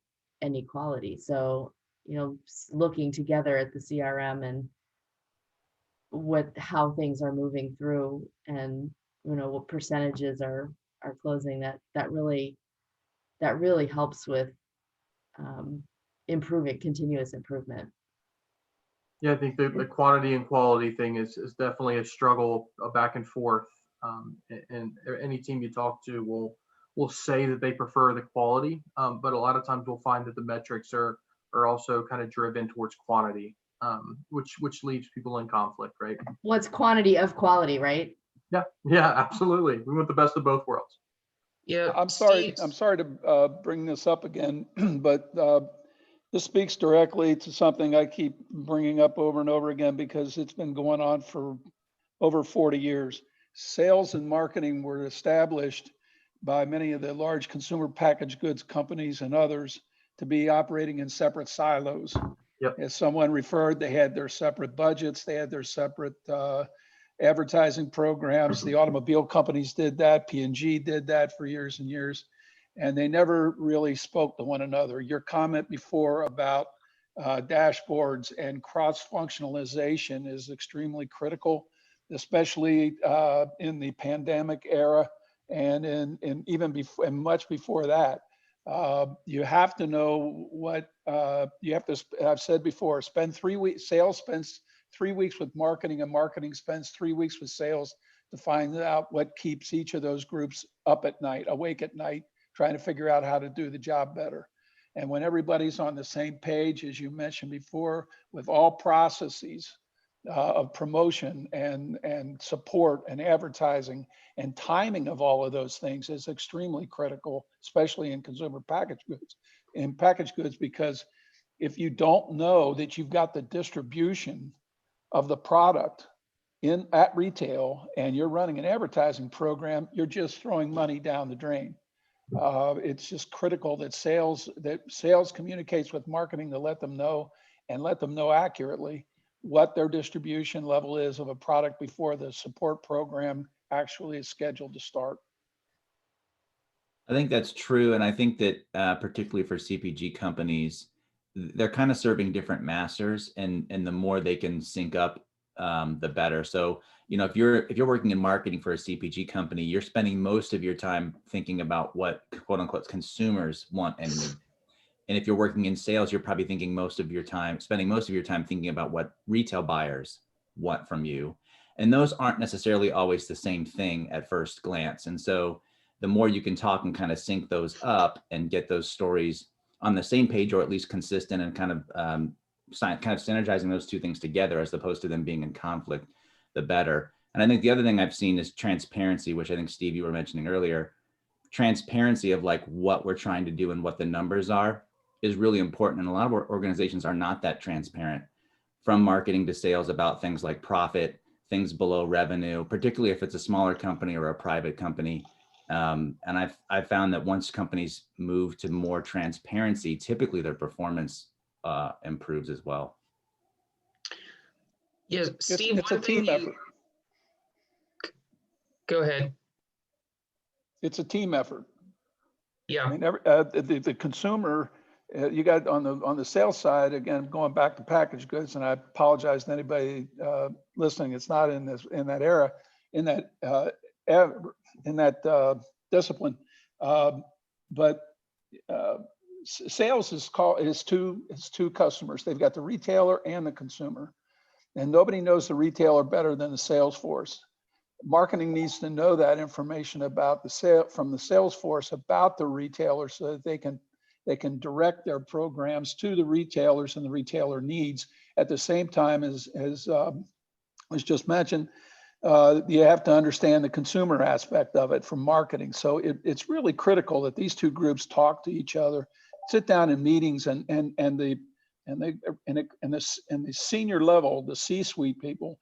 any quality. So looking together at the CRM and how things are moving through, and what percentages are closing, that really helps with continuous improvement. Yeah, I think the quantity and quality thing is definitely a struggle, a back and forth. And any team you talk to will say that they prefer the quality, but a lot of times we'll find that the metrics are also kind of driven towards quantity, which leaves people in conflict, right? What's quantity of quality, right? Yeah, absolutely. We want the best of both worlds. Yeah, I'm sorry Steve, to bring this up again, but this speaks directly to something I keep bringing up over and over again because it's been going on for over 40 years. Sales and marketing were established by many of the large consumer packaged goods companies and others to be operating in separate silos. Yep. As someone referred, they had their separate budgets, they had their separate advertising programs. The automobile companies did that, P&G did that for years and years, and they never really spoke to one another. Your comment before about dashboards and cross-functionalization is extremely critical, especially in the pandemic era and in even before and much before that. You have to know what you have to, I've said before, spend 3 weeks, sales spends 3 weeks with marketing and marketing spends 3 weeks with sales to find out what keeps each of those groups up at night, awake at night, trying to figure out how to do the job better. And when everybody's on the same page, as you mentioned before, with all processes of promotion and support and advertising and timing of all of those things is extremely critical, especially in consumer packaged goods, because if you don't know that you've got the distribution of the product at retail and you're running an advertising program, you're just throwing money down the drain. It's just critical that sales communicates with marketing to let them know accurately what their distribution level is of a product before the support program actually is scheduled to start. I think that's true. And I think that particularly for CPG companies, they're kind of serving different masters, and the more they can sync up, the better. So, if you're working in marketing for a CPG company, you're spending most of your time thinking about what quote unquote consumers want and need. And if you're working in sales, you're probably spending most of your time thinking about what retail buyers want from you. And those aren't necessarily always the same thing at first glance. And so the more you can talk and kind of sync those up and get those stories on the same page, or at least consistent, and kind of synergizing those two things together as opposed to them being in conflict, the better. And I think the other thing I've seen is transparency, which I think, Steve, you were mentioning earlier. Transparency of like what we're trying to do and what the numbers are is really important. And a lot of our organizations are not that transparent, from marketing to sales, about things like profit, things below revenue, particularly if it's a smaller company or a private company. And I've found that once companies move to more transparency, typically their performance improves as well. Yeah, Steve, it's a team effort. Go ahead. It's a team effort. Yeah. I mean, the consumer, you got on the sales side, again, going back to packaged goods, and I apologize to anybody listening. It's not in that era, in that discipline, but sales is two customers. They've got the retailer and the consumer, and nobody knows the retailer better than the sales force. Marketing needs to know that information about from the sales force about the retailer, so that they can direct their programs to the retailers and the retailer needs. At the same time, as was just mentioned, you have to understand the consumer aspect of it from marketing. So it's really critical that these two groups talk to each other, sit down in meetings, and the senior level, the C-suite people,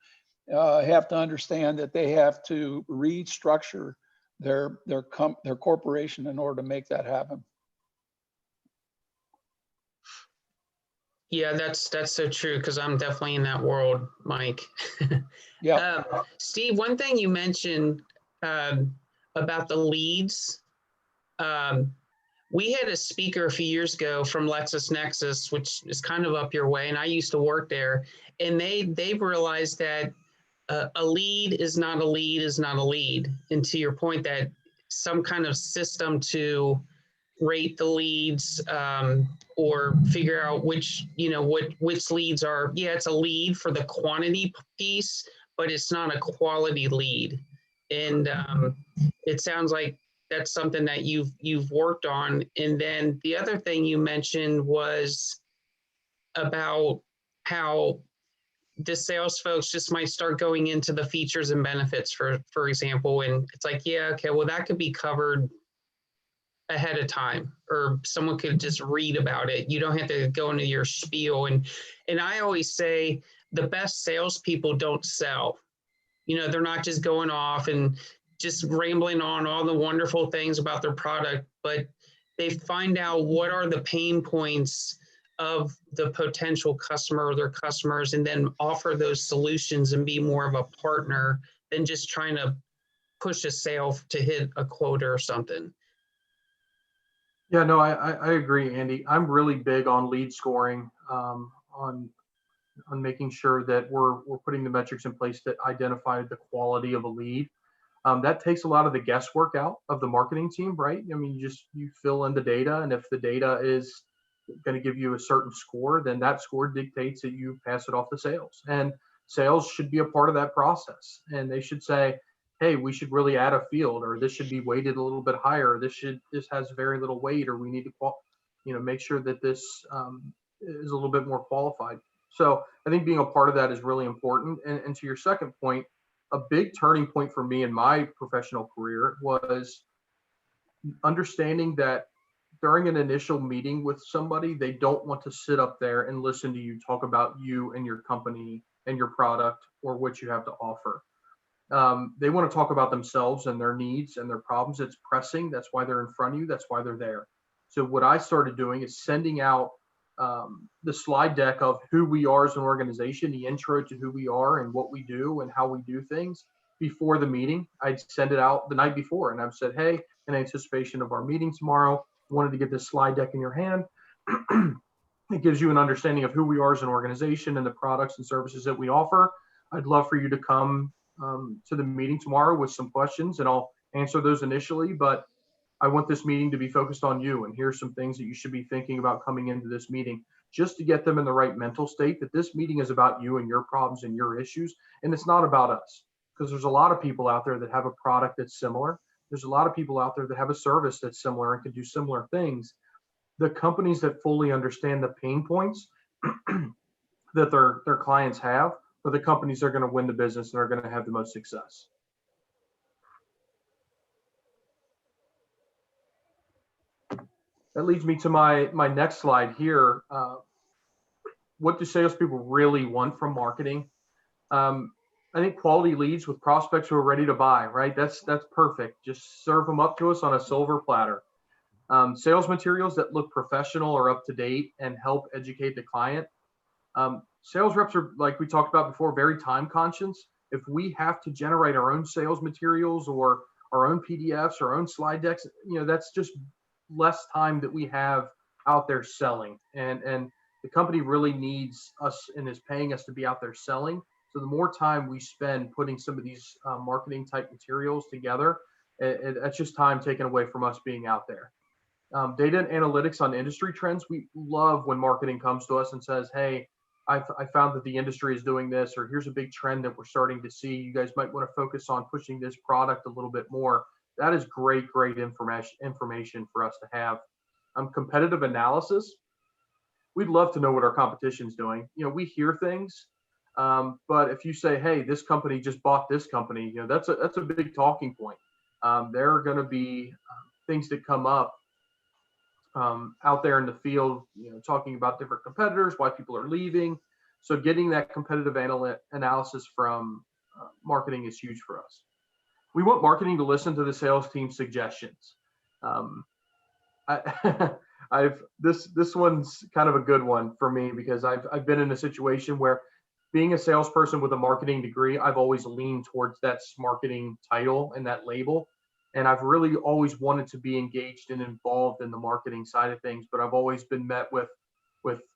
have to understand that they have to restructure their corporation in order to make that happen. Yeah, that's so true, because I'm definitely in that world, Mike. Yeah. Steve, one thing you mentioned about the leads. We had a speaker a few years ago from LexisNexis, which is kind of up your way, and I used to work there, and they realized that a lead is not a lead is not a lead. And to your point, that some kind of system to rate the leads, or figure out which leads are, it's a lead for the quantity piece, but it's not a quality lead. And it sounds like that's something that you've worked on. And then the other thing you mentioned was about how the sales folks just might start going into the features and benefits, for example, and it's like, yeah, okay, well, that could be covered ahead of time, or someone could just read about it. You don't have to go into your spiel. And I always say the best salespeople don't sell. You know, they're not just going off and just rambling on all the wonderful things about their product, but they find out what are the pain points of the potential customer or their customers, and then offer those solutions and be more of a partner than just trying to push a sale to hit a quota or something. Yeah, no, I agree, Andy. I'm really big on lead scoring, on making sure that we're putting the metrics in place that identify the quality of a lead. That takes a lot of the guesswork out of the marketing team, right? I mean, you fill in the data, and if the data is going to give you a certain score, then that score dictates that you pass it off to sales. And sales should be a part of that process. And they should say, hey, we should really add a field, or this should be weighted a little bit higher. This has very little weight, or we need to make sure that this is a little bit more qualified. So I think being a part of that is really important. And to your second point, a big turning point for me in my professional career was understanding that during an initial meeting with somebody, they don't want to sit up there and listen to you talk about you and your company and your product or what you have to offer. They want to talk about themselves and their needs and their problems. It's pressing. That's why they're in front of you. That's why they're there. So what I started doing is sending out the slide deck of who we are as an organization, the intro to who we are and what we do and how we do things before the meeting. I'd send it out the night before, and I've said, hey, in anticipation of our meeting tomorrow, I wanted to get this slide deck in your hand. It gives you an understanding of who we are as an organization and the products and services that we offer. I'd love for you to come to the meeting tomorrow with some questions, and I'll answer those initially, but I want this meeting to be focused on you, and here's some things that you should be thinking about coming into this meeting, just to get them in the right mental state that this meeting is about you and your problems and your issues, and it's not about us. Because there's a lot of people out there that have a product that's similar. There's a lot of people out there that have a service that's similar and can do similar things. The companies that fully understand the pain points that their clients have are the companies that are going to win the business and are going to have the most success. That leads me to my next slide here. What do salespeople really want from marketing? I think quality leads with prospects who are ready to buy, right? That's perfect. Just serve them up to us on a silver platter. Sales materials that look professional or up to date and help educate the client. Sales reps are, like we talked about before, very time conscious. If we have to generate our own sales materials or our own PDFs, our own slide decks, that's just less time that we have out there selling. And the company really needs us and is paying us to be out there selling. So the more time we spend putting some of these marketing type materials together, that's just time taken away from us being out there. Data and analytics on industry trends. We love when marketing comes to us and says, hey, I found that the industry is doing this, or here's a big trend that we're starting to see. You guys might want to focus on pushing this product a little bit more. That is great information for us to have. Competitive analysis. We'd love to know what our competition's doing. We hear things, but if you say, hey, this company just bought this company, that's a big talking point. There are going to be things that come up out there in the field, talking about different competitors, why people are leaving. So getting that competitive analysis from marketing is huge for us. We want marketing to listen to the sales team's suggestions. This one's kind of a good one for me because I've been in a situation where, being a salesperson with a marketing degree, I've always leaned towards that marketing title and that label. And I've really always wanted to be engaged and involved in the marketing side of things, but I've always been met with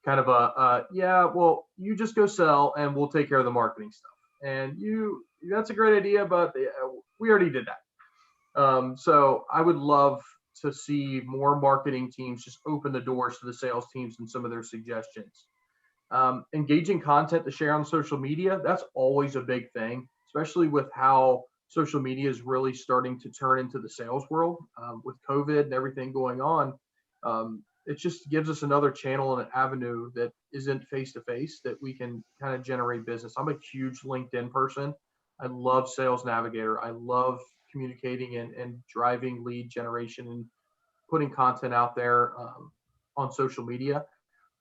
kind of yeah, well, you just go sell and we'll take care of the marketing stuff. And that's a great idea, but we already did that. So I would love to see more marketing teams just open the doors to the sales teams and some of their suggestions. Engaging content to share on social media, that's always a big thing, especially with how social media is really starting to turn into the sales world with COVID and everything going on. It just gives us another channel and an avenue that isn't face-to-face that we can kind of generate business. I'm a huge LinkedIn person. I love Sales Navigator. I love communicating and driving lead generation and putting content out there on social media.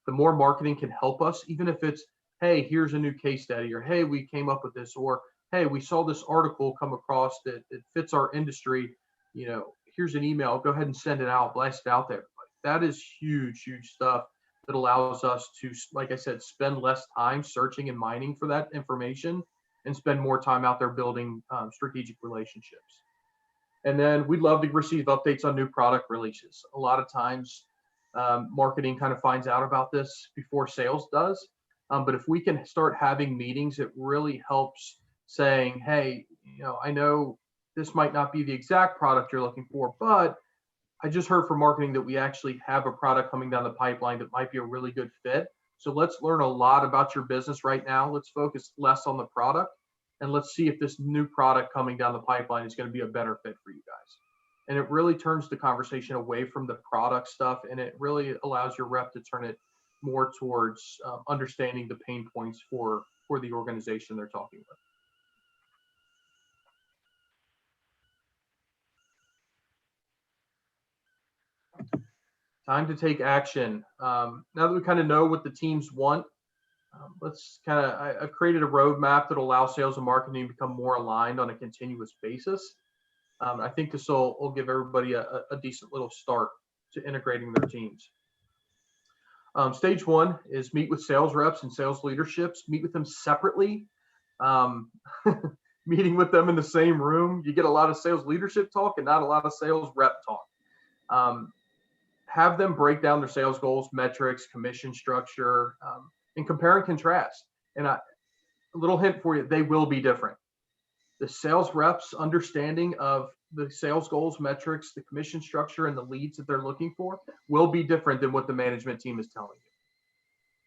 The more marketing can help us, even if it's, hey, here's a new case study, or hey, we came up with this, or hey, we saw this article come across that fits our industry. Here's an email, go ahead and send it out, blast it out there. That is huge, huge stuff that allows us to, like I said, spend less time searching and mining for that information and spend more time out there building strategic relationships. And then we'd love to receive updates on new product releases. A lot of times marketing kind of finds out about this before sales does. But if we can start having meetings, it really helps saying, hey, I know this might not be the exact product you're looking for, but I just heard from marketing that we actually have a product coming down the pipeline that might be a really good fit. So let's learn a lot about your business right now. Let's focus less on the product, and let's see if this new product coming down the pipeline is going to be a better fit for you guys. And it really turns the conversation away from the product stuff, and it really allows your rep to turn it more towards understanding the pain points for the organization they're talking with. Time to take action. Now that we kind of know what the teams want, I've created a roadmap that will allow sales and marketing to become more aligned on a continuous basis. I think this will give everybody a decent little start to integrating their teams. Stage one is meet with sales reps and sales leaderships, meet with them separately. Meeting with them in the same room, you get a lot of sales leadership talk and not a lot of sales rep talk. Have them break down their sales goals, metrics, commission structure, and compare and contrast. And a little hint for you, they will be different. The sales reps' understanding of the sales goals, metrics, the commission structure, and the leads that they're looking for will be different than what the management team is telling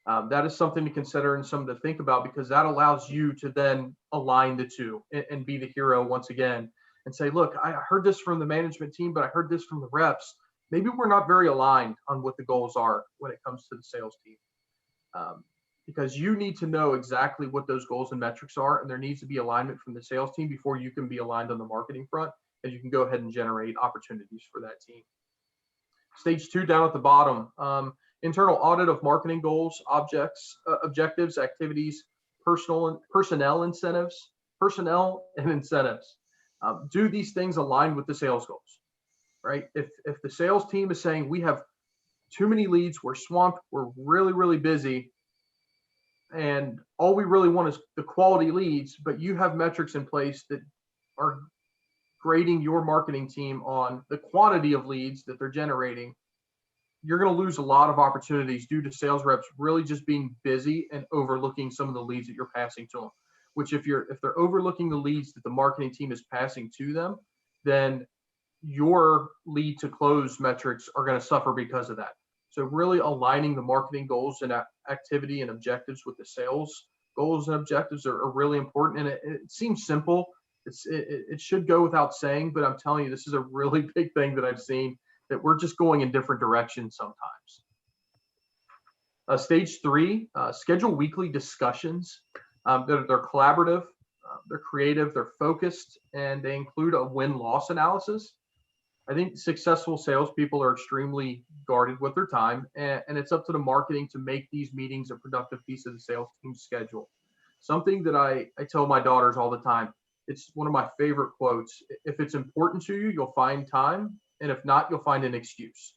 you. That is something to consider and something to think about, because that allows you to then align the two and be the hero once again and say, look, I heard this from the management team, but I heard this from the reps. Maybe we're not very aligned on what the goals are when it comes to the sales team. Because you need to know exactly what those goals and metrics are, and there needs to be alignment from the sales team before you can be aligned on the marketing front, and you can go ahead and generate opportunities for that team. Stage two down at the bottom, internal audit of marketing goals, objectives, activities, personnel and incentives. Do these things align with the sales goals, right? If the sales team is saying we have too many leads, we're swamped, we're really, really busy, and all we really want is the quality leads, but you have metrics in place that are grading your marketing team on the quantity of leads that they're generating, you're going to lose a lot of opportunities due to sales reps really just being busy and overlooking some of the leads that you're passing to them. Which if they're overlooking the leads that the marketing team is passing to them, then your lead to close metrics are going to suffer because of that. So really aligning the marketing goals and activity and objectives with the sales goals and objectives are really important. And it seems simple. It should go without saying, but I'm telling you, this is a really big thing that I've seen, that we're just going in different directions sometimes. Stage three, schedule weekly discussions. They're collaborative, they're creative, they're focused, and they include a win-loss analysis. I think successful salespeople are extremely guarded with their time, and it's up to the marketing to make these meetings a productive piece of the sales team's schedule. Something that I tell my daughters all the time, it's one of my favorite quotes. If it's important to you, you'll find time, and if not, you'll find an excuse.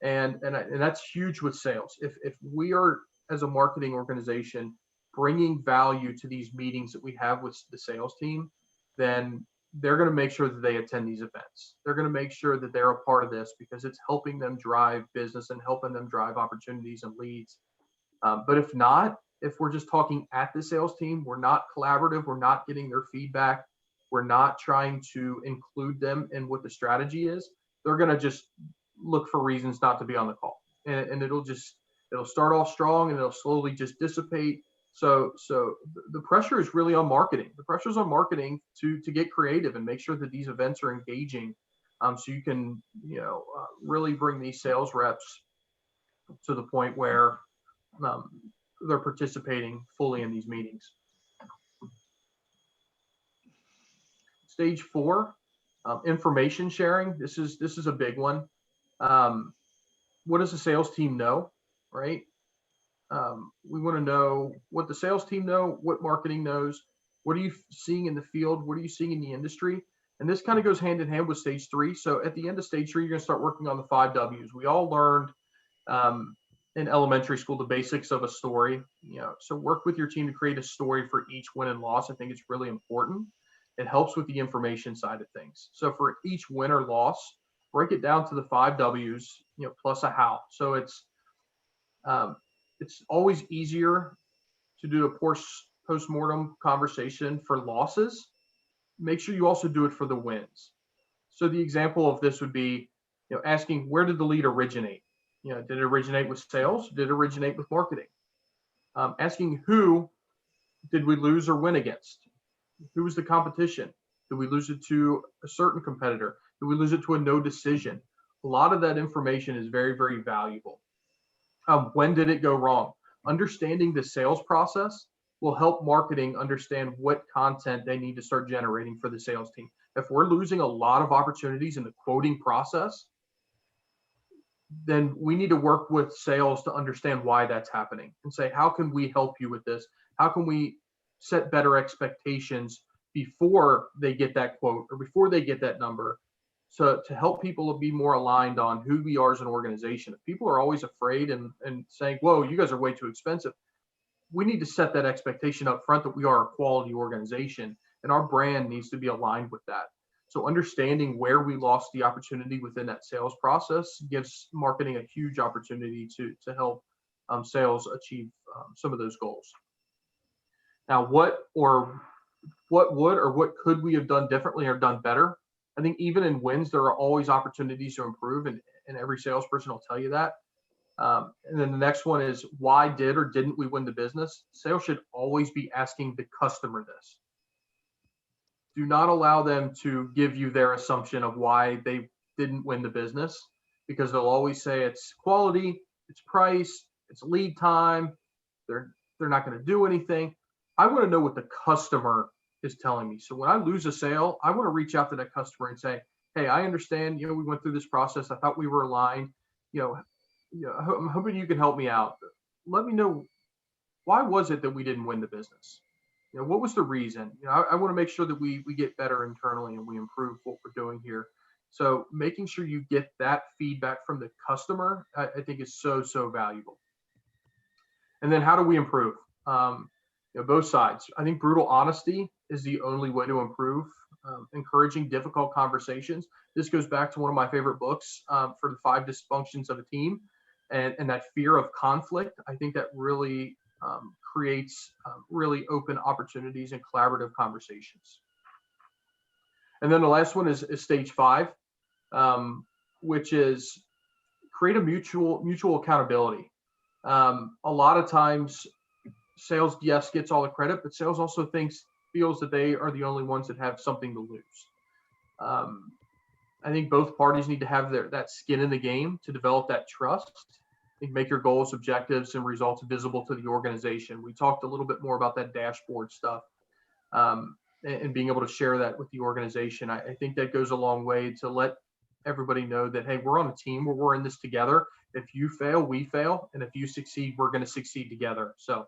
And that's huge with sales. If we are, as a marketing organization, bringing value to these meetings that we have with the sales team, then they're going to make sure that they attend these events. They're going to make sure that they're a part of this, because it's helping them drive business and helping them drive opportunities and leads. But if not, if we're just talking at the sales team, we're not collaborative, we're not getting their feedback, we're not trying to include them in what the strategy is, they're going to just look for reasons not to be on the call. And it'll start off strong, and it'll slowly just dissipate. So the pressure is really on marketing. The pressure is on marketing to get creative and make sure that these events are engaging, so you can really bring these sales reps to the point where they're participating fully in these meetings. Stage 4, information sharing. This is a big one. What does the sales team know, right? We want to know what the sales team know, what marketing knows, what are you seeing in the field, what are you seeing in the industry? And this kind of goes hand in hand with stage 3. So at the end of stage 3, you're going to start working on the 5 W's. We all learned in elementary school the basics of a story. So work with your team to create a story for each win and loss. I think it's really important. It helps with the information side of things. So for each win or loss, break it down to the 5 W's, plus a how. So it's always easier to do a post-mortem conversation for losses. Make sure you also do it for the wins. So the example of this would be, asking, where did the lead originate? Did it originate with sales? Did it originate with marketing? Asking, who did we lose or win against? Who was the competition? Did we lose it to a certain competitor? Did we lose it to a no decision? A lot of that information is very, very valuable. When did it go wrong? Understanding the sales process will help marketing understand what content they need to start generating for the sales team. If we're losing a lot of opportunities in the quoting process, then we need to work with sales to understand why that's happening and say, how can we help you with this? How can we set better expectations before they get that quote or before they get that number? So to help people be more aligned on who we are as an organization. If people are always afraid and saying, whoa, you guys are way too expensive, we need to set that expectation up front that we are a quality organization and our brand needs to be aligned with that. So understanding where we lost the opportunity within that sales process gives marketing a huge opportunity to help sales achieve some of those goals. Now, what could we have done differently or done better? I think even in wins, there are always opportunities to improve, and every salesperson will tell you that. And then the next one is, why did or didn't we win the business? Sales should always be asking the customer this. Do not allow them to give you their assumption of why they didn't win the business, because they'll always say it's quality, it's price, it's lead time, they're not going to do anything. I want to know what the customer is telling me. So when I lose a sale, I want to reach out to that customer and say, hey, I understand, we went through this process. I thought we were aligned. I'm hoping you can help me out. Let me know, why was it that we didn't win the business? What was the reason? I want to make sure that we get better internally and we improve what we're doing here. So making sure you get that feedback from the customer, I think is so, so valuable. And then how do we improve? Both sides. I think brutal honesty is the only way to improve. Encouraging difficult conversations. This goes back to one of my favorite books, for the 5 dysfunctions of a team, and that fear of conflict. I think that really creates really open opportunities and collaborative conversations. And then the last one is stage 5, which is create a mutual accountability. A lot of times sales, yes, gets all the credit, but sales also feels that they are the only ones that have something to lose. I think both parties need to have that skin in the game to develop that trust. I think make your goals, objectives, and results visible to the organization. We talked a little bit more about that dashboard stuff, and being able to share that with the organization. I think that goes a long way to let everybody know that, hey, we're on a team where we're in this together. If you fail, we fail. And if you succeed, we're going to succeed together. So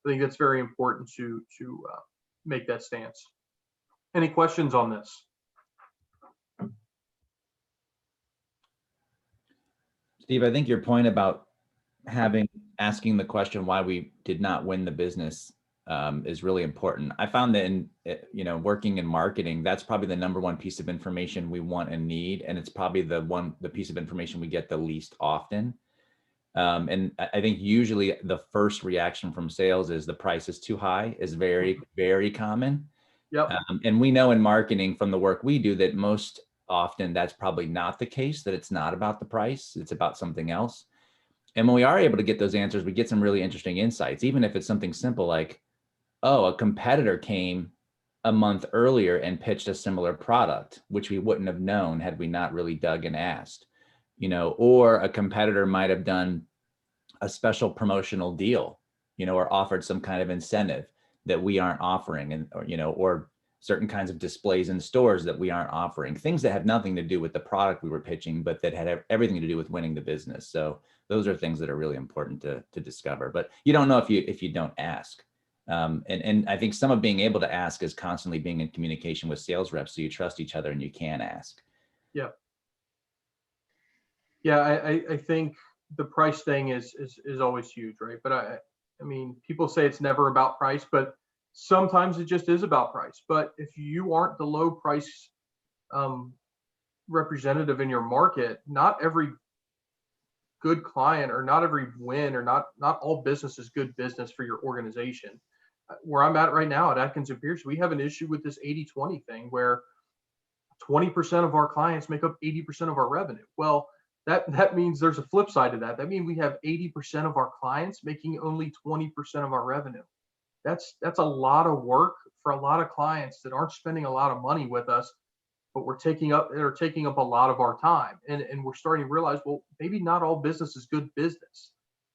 I think that's very important to make that stance. Any questions on this? Steve, I think your point about asking the question why we did not win the business is really important. I found that in working in marketing, that's probably the number one piece of information we want and need, and it's probably the piece of information we get the least often. And I think usually the first reaction from sales is the price is too high, is very, very common. Yep. And we know in marketing from the work we do that most often that's probably not the case, that it's not about the price, it's about something else. And when we are able to get those answers, we get some really interesting insights, even if it's something simple like, oh, a competitor came a month earlier and pitched a similar product, which we wouldn't have known had we not really dug and asked, or a competitor might have done a special promotional deal, or offered some kind of incentive that we aren't offering, and or certain kinds of displays in stores that we aren't offering, things that have nothing to do with the product we were pitching, but that had everything to do with winning the business. So those are things that are really important to discover, but you don't know if you don't ask. And I think some of being able to ask is constantly being in communication with sales reps, so you trust each other and you can ask. Yeah. I think the price thing is always huge, right? But I mean, people say it's never about price, but sometimes it just is about price. But if you aren't the low price representative in your market, not every good client or not every win or not all business is good business for your organization. Where I'm at right now at Atkins and Pierce, we have an issue with this 80-20 thing where 20% of our clients make up 80% of our revenue. Well, that means there's a flip side to that. That means we have 80% of our clients making only 20% of our revenue. That's a lot of work for a lot of clients that aren't spending a lot of money with us, but they're taking up a lot of our time. And we're starting to realize, well, maybe not all business is good business.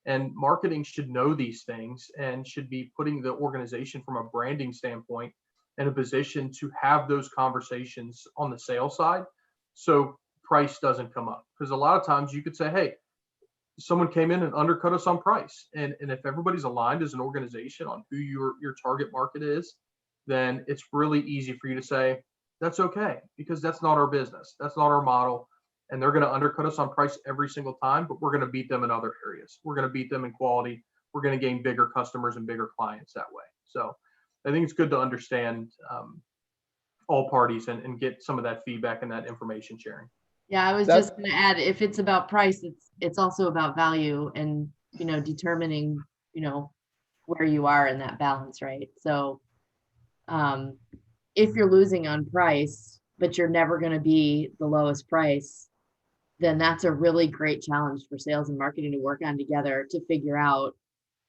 And marketing should know these things and should be putting the organization from a branding standpoint in a position to have those conversations on the sales side, so price doesn't come up. Because a lot of times you could say, hey, someone came in and undercut us on price. And if everybody's aligned as an organization on who your target market is, then it's really easy for you to say, that's okay, because that's not our business. That's not our model. And they're going to undercut us on price every single time, but we're going to beat them in other areas. We're going to beat them in quality. We're going to gain bigger customers and bigger clients that way. So I think it's good to understand all parties and get some of that feedback and that information sharing. Yeah, I was just going to add, if it's about price, it's also about value and, determining, where you are in that balance, right? So if you're losing on price, but you're never going to be the lowest price, then that's a really great challenge for sales and marketing to work on together to figure out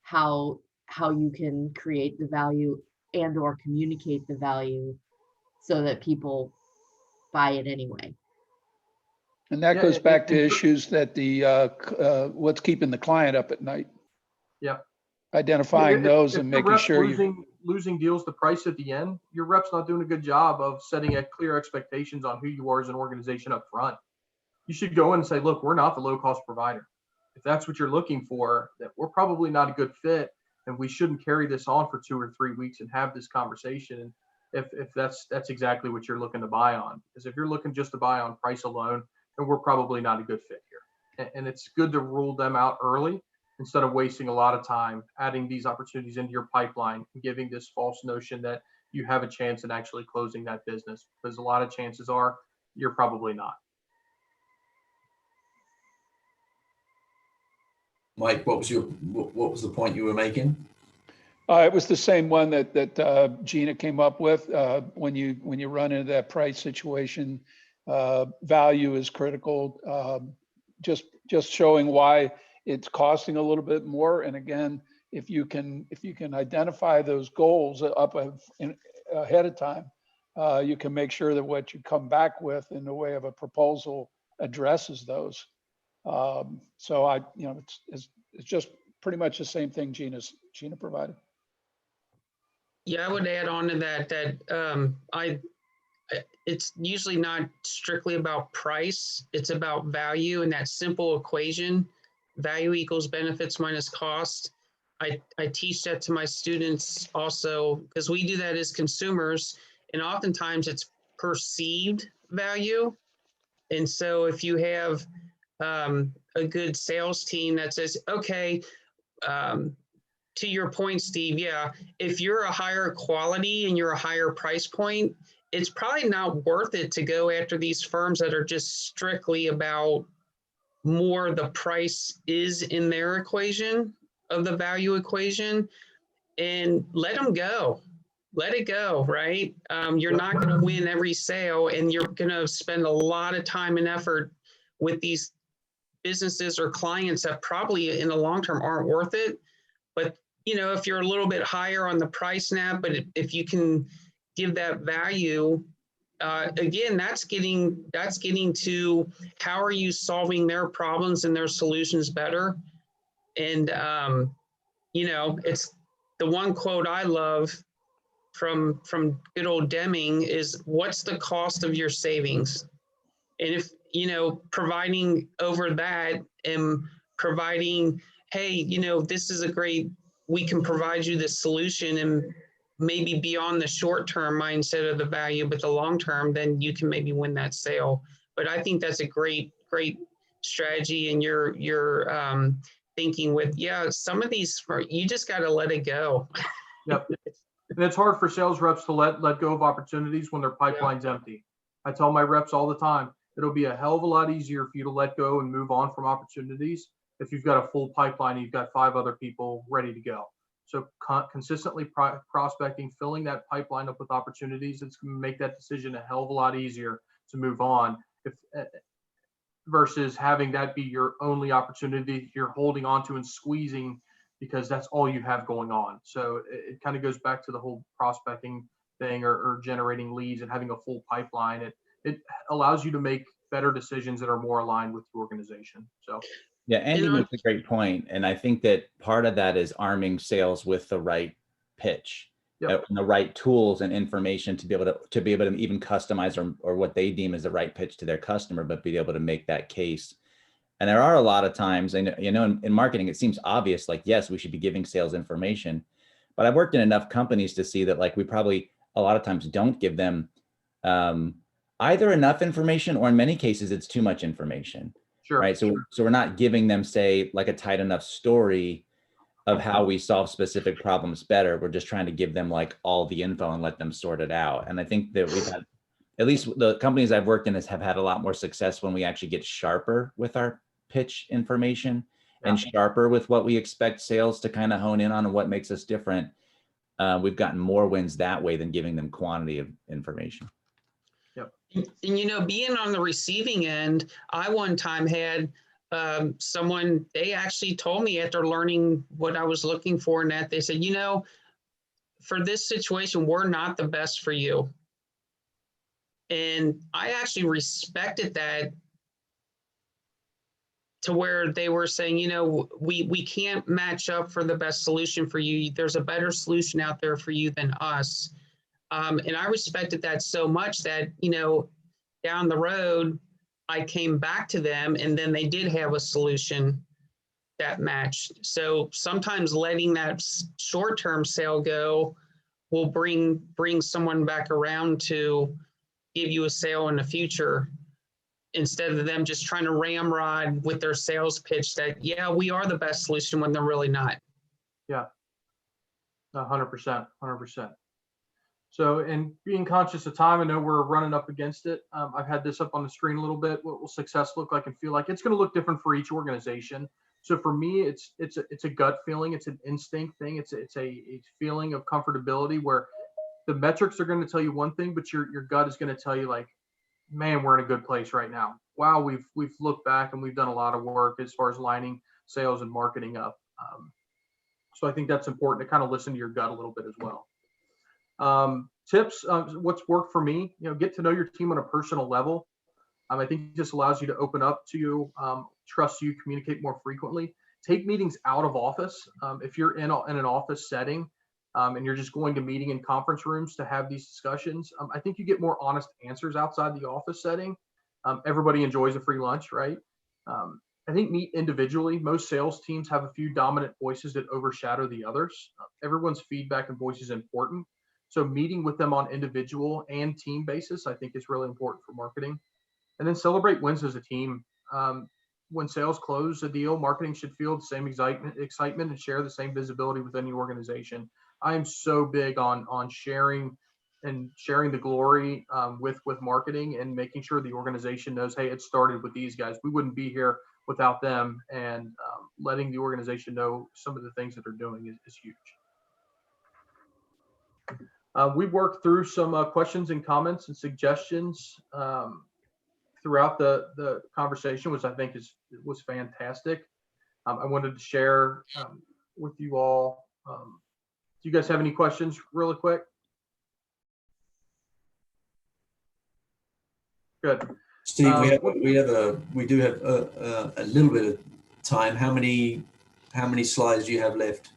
how you can create the value and or communicate the value so that people buy it anyway. And that goes back to issues that what's keeping the client up at night. Yeah. Identifying those and making sure losing deals to price at the end, your rep's not doing a good job of setting clear expectations on who you are as an organization up front. You should go in and say, look, we're not the low cost provider. If that's what you're looking for, that we're probably not a good fit, and we shouldn't carry this on for 2 or 3 weeks and have this conversation. If that's exactly what you're looking to buy on, because if you're looking just to buy on price alone, then we're probably not a good fit here. And it's good to rule them out early instead of wasting a lot of time adding these opportunities into your pipeline and giving this false notion that you have a chance in actually closing that business, because a lot of chances are you're probably not. Mike, what was the point you were making? It was the same one that Gina came up with. When you run into that price situation, value is critical. Just showing why it's costing a little bit more. And again, if you can identify those goals ahead of time, you can make sure that what you come back with in the way of a proposal addresses those. So it's just pretty much the same thing Gina provided. Yeah, I would add on to that it's usually not strictly about price. It's about value and that simple equation, value equals benefits minus cost. I teach that to my students also, because we do that as consumers, and oftentimes it's perceived value. And so if you have a good sales team that says, okay, to your point, Steve, yeah, if you're a higher quality and you're a higher price point, it's probably not worth it to go after these firms that are just strictly about more the price is in their equation of the value equation, and let them go. Let it go, right? You're not going to win every sale, and you're going to spend a lot of time and effort with these businesses or clients that probably in the long term aren't worth it. But, you know, if you're a little bit higher on the price now, but if you can give that value, again, that's getting to how are you solving their problems and their solutions better. And, you know, it's the one quote I love from good old Deming is, what's the cost of your savings? And if, you know, providing over that and providing, hey, you know, this is a great, we can provide you this solution, and maybe beyond the short term mindset of the value, but the long term, then you can maybe win that sale. But I think that's a great strategy. And you're thinking with, yeah, some of these, you just got to let it go. Yep. And it's hard for sales reps to let go of opportunities when their pipeline's empty. I tell my reps all the time, it'll be a hell of a lot easier for you to let go and move on from opportunities if you've got a full pipeline and you've got 5 other people ready to go. So consistently prospecting, filling that pipeline up with opportunities, it's going to make that decision a hell of a lot easier to move on, versus having that be your only opportunity you're holding on to and squeezing because that's all you have going on. So it kind of goes back to the whole prospecting thing, or generating leads and having a full pipeline. It allows you to make better decisions that are more aligned with your organization. So yeah, Andy makes a great point. And I think that part of that is arming sales with the right pitch, and the right tools and information to be able to even customize or what they deem as the right pitch to their customer, but be able to make that case. And there are a lot of times, and you know, in marketing, it seems obvious, like, yes, we should be giving sales information, but I've worked in enough companies to see that, like, we probably a lot of times don't give them either enough information, or in many cases, it's too much information. Sure. Right. So we're not giving them, say, like a tight enough story of how we solve specific problems better. We're just trying to give them like all the info and let them sort it out. And I think that we've had, at least the companies I've worked in, have had a lot more success when we actually get sharper with our pitch information and sharper with what we expect sales to kind of hone in on and what makes us different. We've gotten more wins that way than giving them quantity of information. Yep. And, you know, being on the receiving end, I one time had someone, they actually told me after learning what I was looking for in that, they said, you know, for this situation, we're not the best for you. And I actually respected that, to where they were saying, you know, we can't match up for the best solution for you. There's a better solution out there for you than us. And I respected that so much that, you know, down the road, I came back to them, and then they did have a solution that matched. So sometimes letting that short-term sale go will bring someone back around to give you a sale in the future, instead of them just trying to ramrod with their sales pitch that, yeah, we are the best solution, when they're really not. Yeah, 100%. So, and being conscious of time, I know we're running up against it. I've had this up on the screen a little bit. What will success look like and feel like? It's going to look different for each organization. So for me, it's a gut feeling. It's an instinct thing. It's a feeling of comfortability where the metrics are going to tell you one thing, but your gut is going to tell you, like, man, we're in a good place right now. Wow, we've looked back and we've done a lot of work as far as lining sales and marketing up. So I think that's important to kind of listen to your gut a little bit as well. Tips, what's worked for me, you know, get to know your team on a personal level. I think this allows you to open up to you, trust you, communicate more frequently. Take meetings out of office. If you're in an office setting and you're just going to meeting and conference rooms to have these discussions, I think you get more honest answers outside the office setting. Everybody enjoys a free lunch, right? I think meet individually. Most sales teams have a few dominant voices that overshadow the others. Everyone's feedback and voice is important. So meeting with them on individual and team basis, I think, is really important for marketing. And then celebrate wins as a team. When sales close a deal, marketing should feel the same excitement and share the same visibility within the organization. I am so big on sharing the glory with marketing, and making sure the organization knows, hey, it started with these guys. We wouldn't be here without them, and letting the organization know some of the things that they're doing is huge. We worked through some questions and comments and suggestions throughout the conversation, which I think was fantastic. I wanted to share with you all. Do you guys have any questions really quick? Good. Steve, we do have a little bit of time. How many slides do you have left?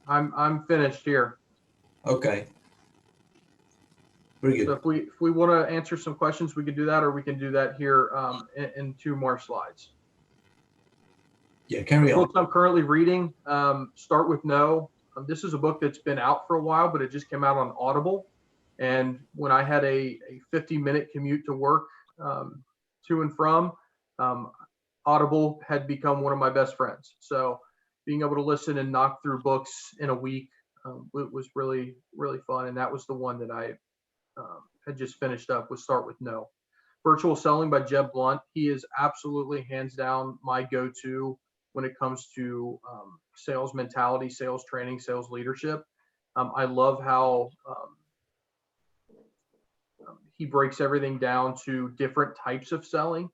I'm finished here. Okay. Very good. So if we want to answer some questions, we can do that, or we can do that here in 2 more slides. Yeah, carry on. Books I'm currently reading, Start with No. This is a book that's been out for a while, but it just came out on Audible. And when I had a 50-minute commute to work, to and from, Audible had become one of my best friends. So being able to listen and knock through books in a week was really, really fun. And that was the one that I had just finished up, was Start with No. Virtual Selling by Jeb Blunt. He is absolutely hands down my go-to when it comes to sales mentality, sales training, sales leadership. I love how he breaks everything down to different types of selling.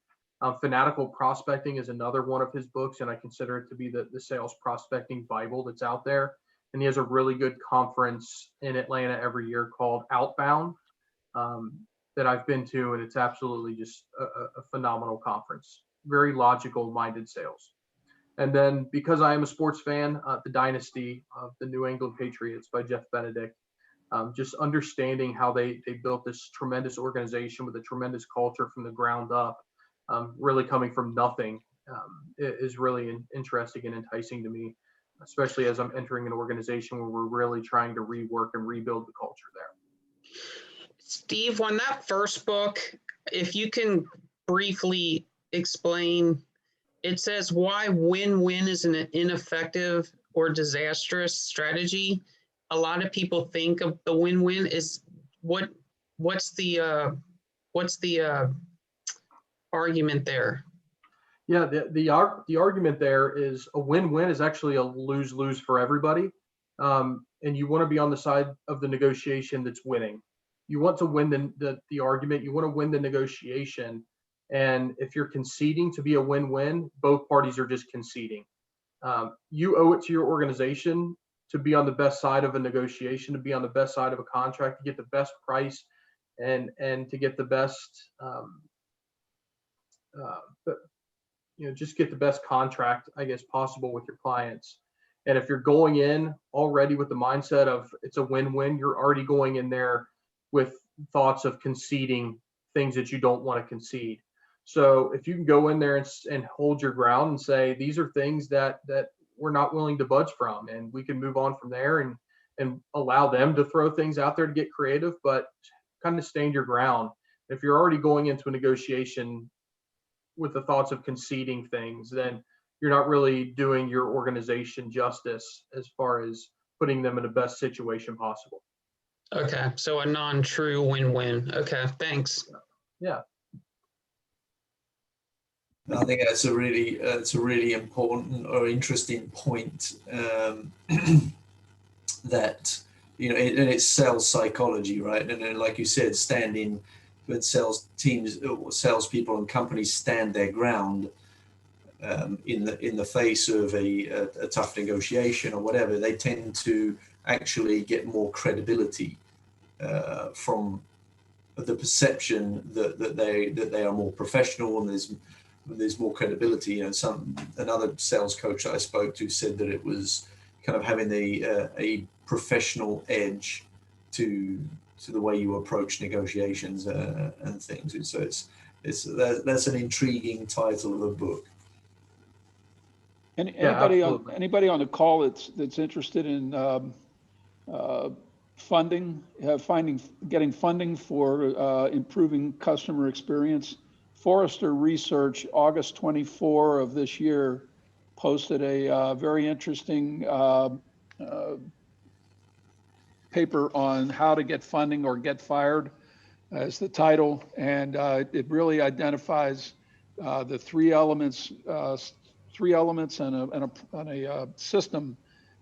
Fanatical Prospecting is another one of his books, and I consider it to be the sales prospecting Bible that's out there. And he has a really good conference in Atlanta every year called Outbound that I've been to, and it's absolutely just a phenomenal conference. Very logical minded sales. And then, because I am a sports fan, The Dynasty of the New England Patriots by Jeff Benedict. Just understanding how they built this tremendous organization with a tremendous culture from the ground up, really coming from nothing, is really interesting and enticing to me, especially as I'm entering an organization where we're really trying to rework and rebuild the culture there. Steve, on that first book, if you can briefly explain, it says why win-win is an ineffective or disastrous strategy. A lot of people think of the win-win is what's the argument there? Yeah, the argument there is a win-win is actually a lose-lose for everybody, and you want to be on the side of the negotiation that's winning. You want to win the argument. You want to win the negotiation, and if you're conceding to be a win-win, both parties are just conceding. You owe it to your organization to be on the best side of a negotiation, to be on the best side of a contract, to get the best price, and to get the best, just get the best contract, I guess, possible with your clients. And if you're going in already with the mindset of it's a win-win, you're already going in there with thoughts of conceding things that you don't want to concede. So if you can go in there and hold your ground and say, these are things that we're not willing to budge from, and we can move on from there and allow them to throw things out there to get creative, but kind of stand your ground. If you're already going into a negotiation with the thoughts of conceding things, then you're not really doing your organization justice as far as putting them in the best situation possible. Okay, so a non-true win-win. Okay, thanks. Yeah. I think that's a really important or interesting point, that, and it's sales psychology, right? And then, like you said, when sales teams or salespeople and companies stand their ground in the face of a tough negotiation or whatever, they tend to actually get more credibility from the perception that they are more professional, and there's more credibility. Another sales coach that I spoke to said that it was kind of having a professional edge to the way you approach negotiations and things. So that's an intriguing title of a book. Anybody on the call that's interested in getting funding for improving customer experience? Forrester Research, August 24 of this year, posted a very interesting paper on how to get funding or get fired, as the title, and it really identifies the three elements and a system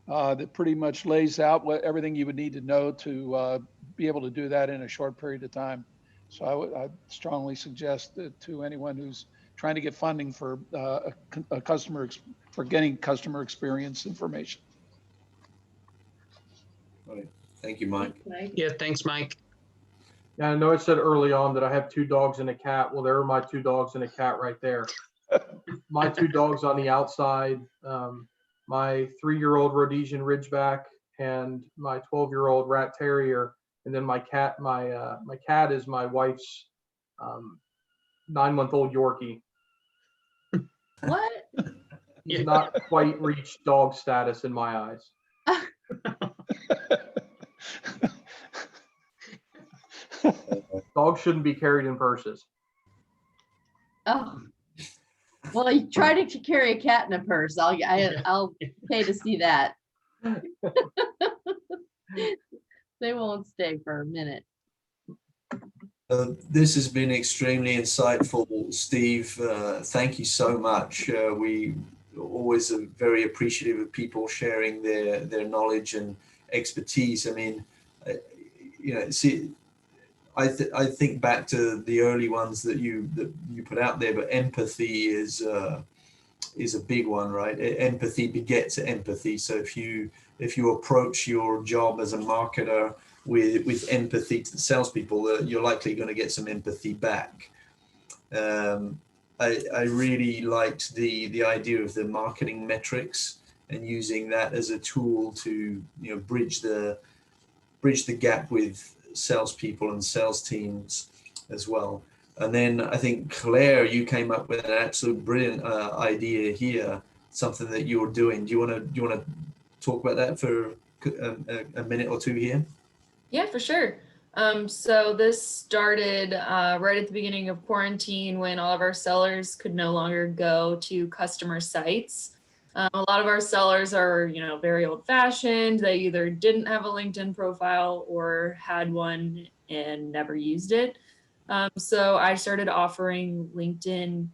that pretty much lays out everything you would need to know to be able to do that in a short period of time. So I'd strongly suggest that to anyone who's trying to get funding for a customer, for getting customer experience information. Right. Thank you, Mike. Yeah, thanks, Mike. Yeah, I know I said early on that I have 2 dogs and a cat. Well, there are my 2 dogs and a cat right there. My 2 dogs on the outside, my 3-year-old Rhodesian Ridgeback and my 12-year-old Rat Terrier. And then my cat, my cat is my wife's 9-month-old Yorkie. What? He's not quite reached dog status in my eyes. Dogs shouldn't be carried in purses. Oh, well, you try to carry a cat in a purse. I'll pay to see that. They won't stay for a minute. This has been extremely insightful, Steve. Thank you so much. We always are very appreciative of people sharing their knowledge and expertise. I mean, see, I think back to the early ones that you put out there, but empathy is a big one, right? Empathy begets empathy. So if you approach your job as a marketer with empathy to the salespeople, you're likely going to get some empathy back. I really liked the idea of the marketing metrics and using that as a tool to bridge the gap with salespeople and sales teams as well. And then I think Claire, you came up with an absolute brilliant idea here, something that you're doing. Do you want to talk about that for a minute or two here? Yeah, for sure. So this started right at the beginning of quarantine when all of our sellers could no longer go to customer sites. A lot of our sellers are, very old fashioned. They either didn't have a LinkedIn profile or had one and never used it. So I started offering LinkedIn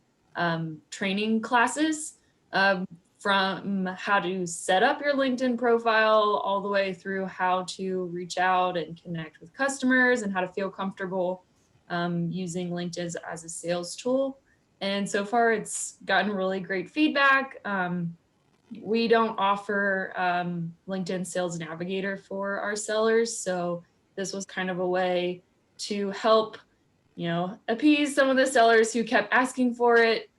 training classes from how to set up your LinkedIn profile all the way through how to reach out and connect with customers and how to feel comfortable using LinkedIn as a sales tool. And so far it's gotten really great feedback. We don't offer LinkedIn Sales Navigator for our sellers. So this was kind of a way to help, appease some of the sellers who kept asking for it,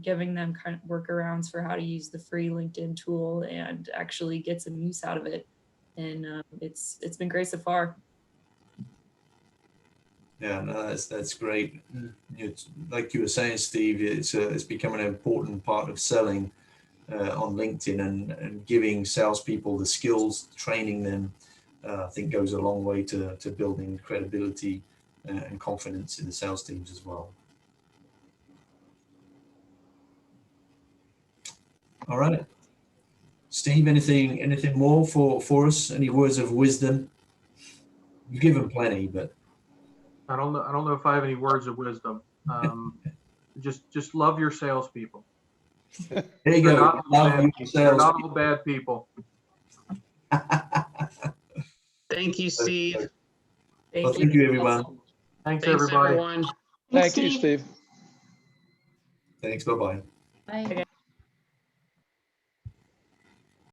giving them kind of workarounds for how to use the free LinkedIn tool and actually get some use out of it. And it's been great so far. Yeah, no, that's great. It's, like you were saying, Steve, it's become an important part of selling on LinkedIn, and giving salespeople the skills, training them, I think goes a long way to building credibility and confidence in the sales teams as well. All right, Steve, anything more for us? Any words of wisdom? You've given plenty, but I don't know if I have any words of wisdom. Just love your salespeople. there you go. They're not all bad people. Thank you, Steve. Well, thank you, everyone. Thanks, Thanks, everybody. everyone. Thank you, Steve. Thanks. Bye-bye. Bye.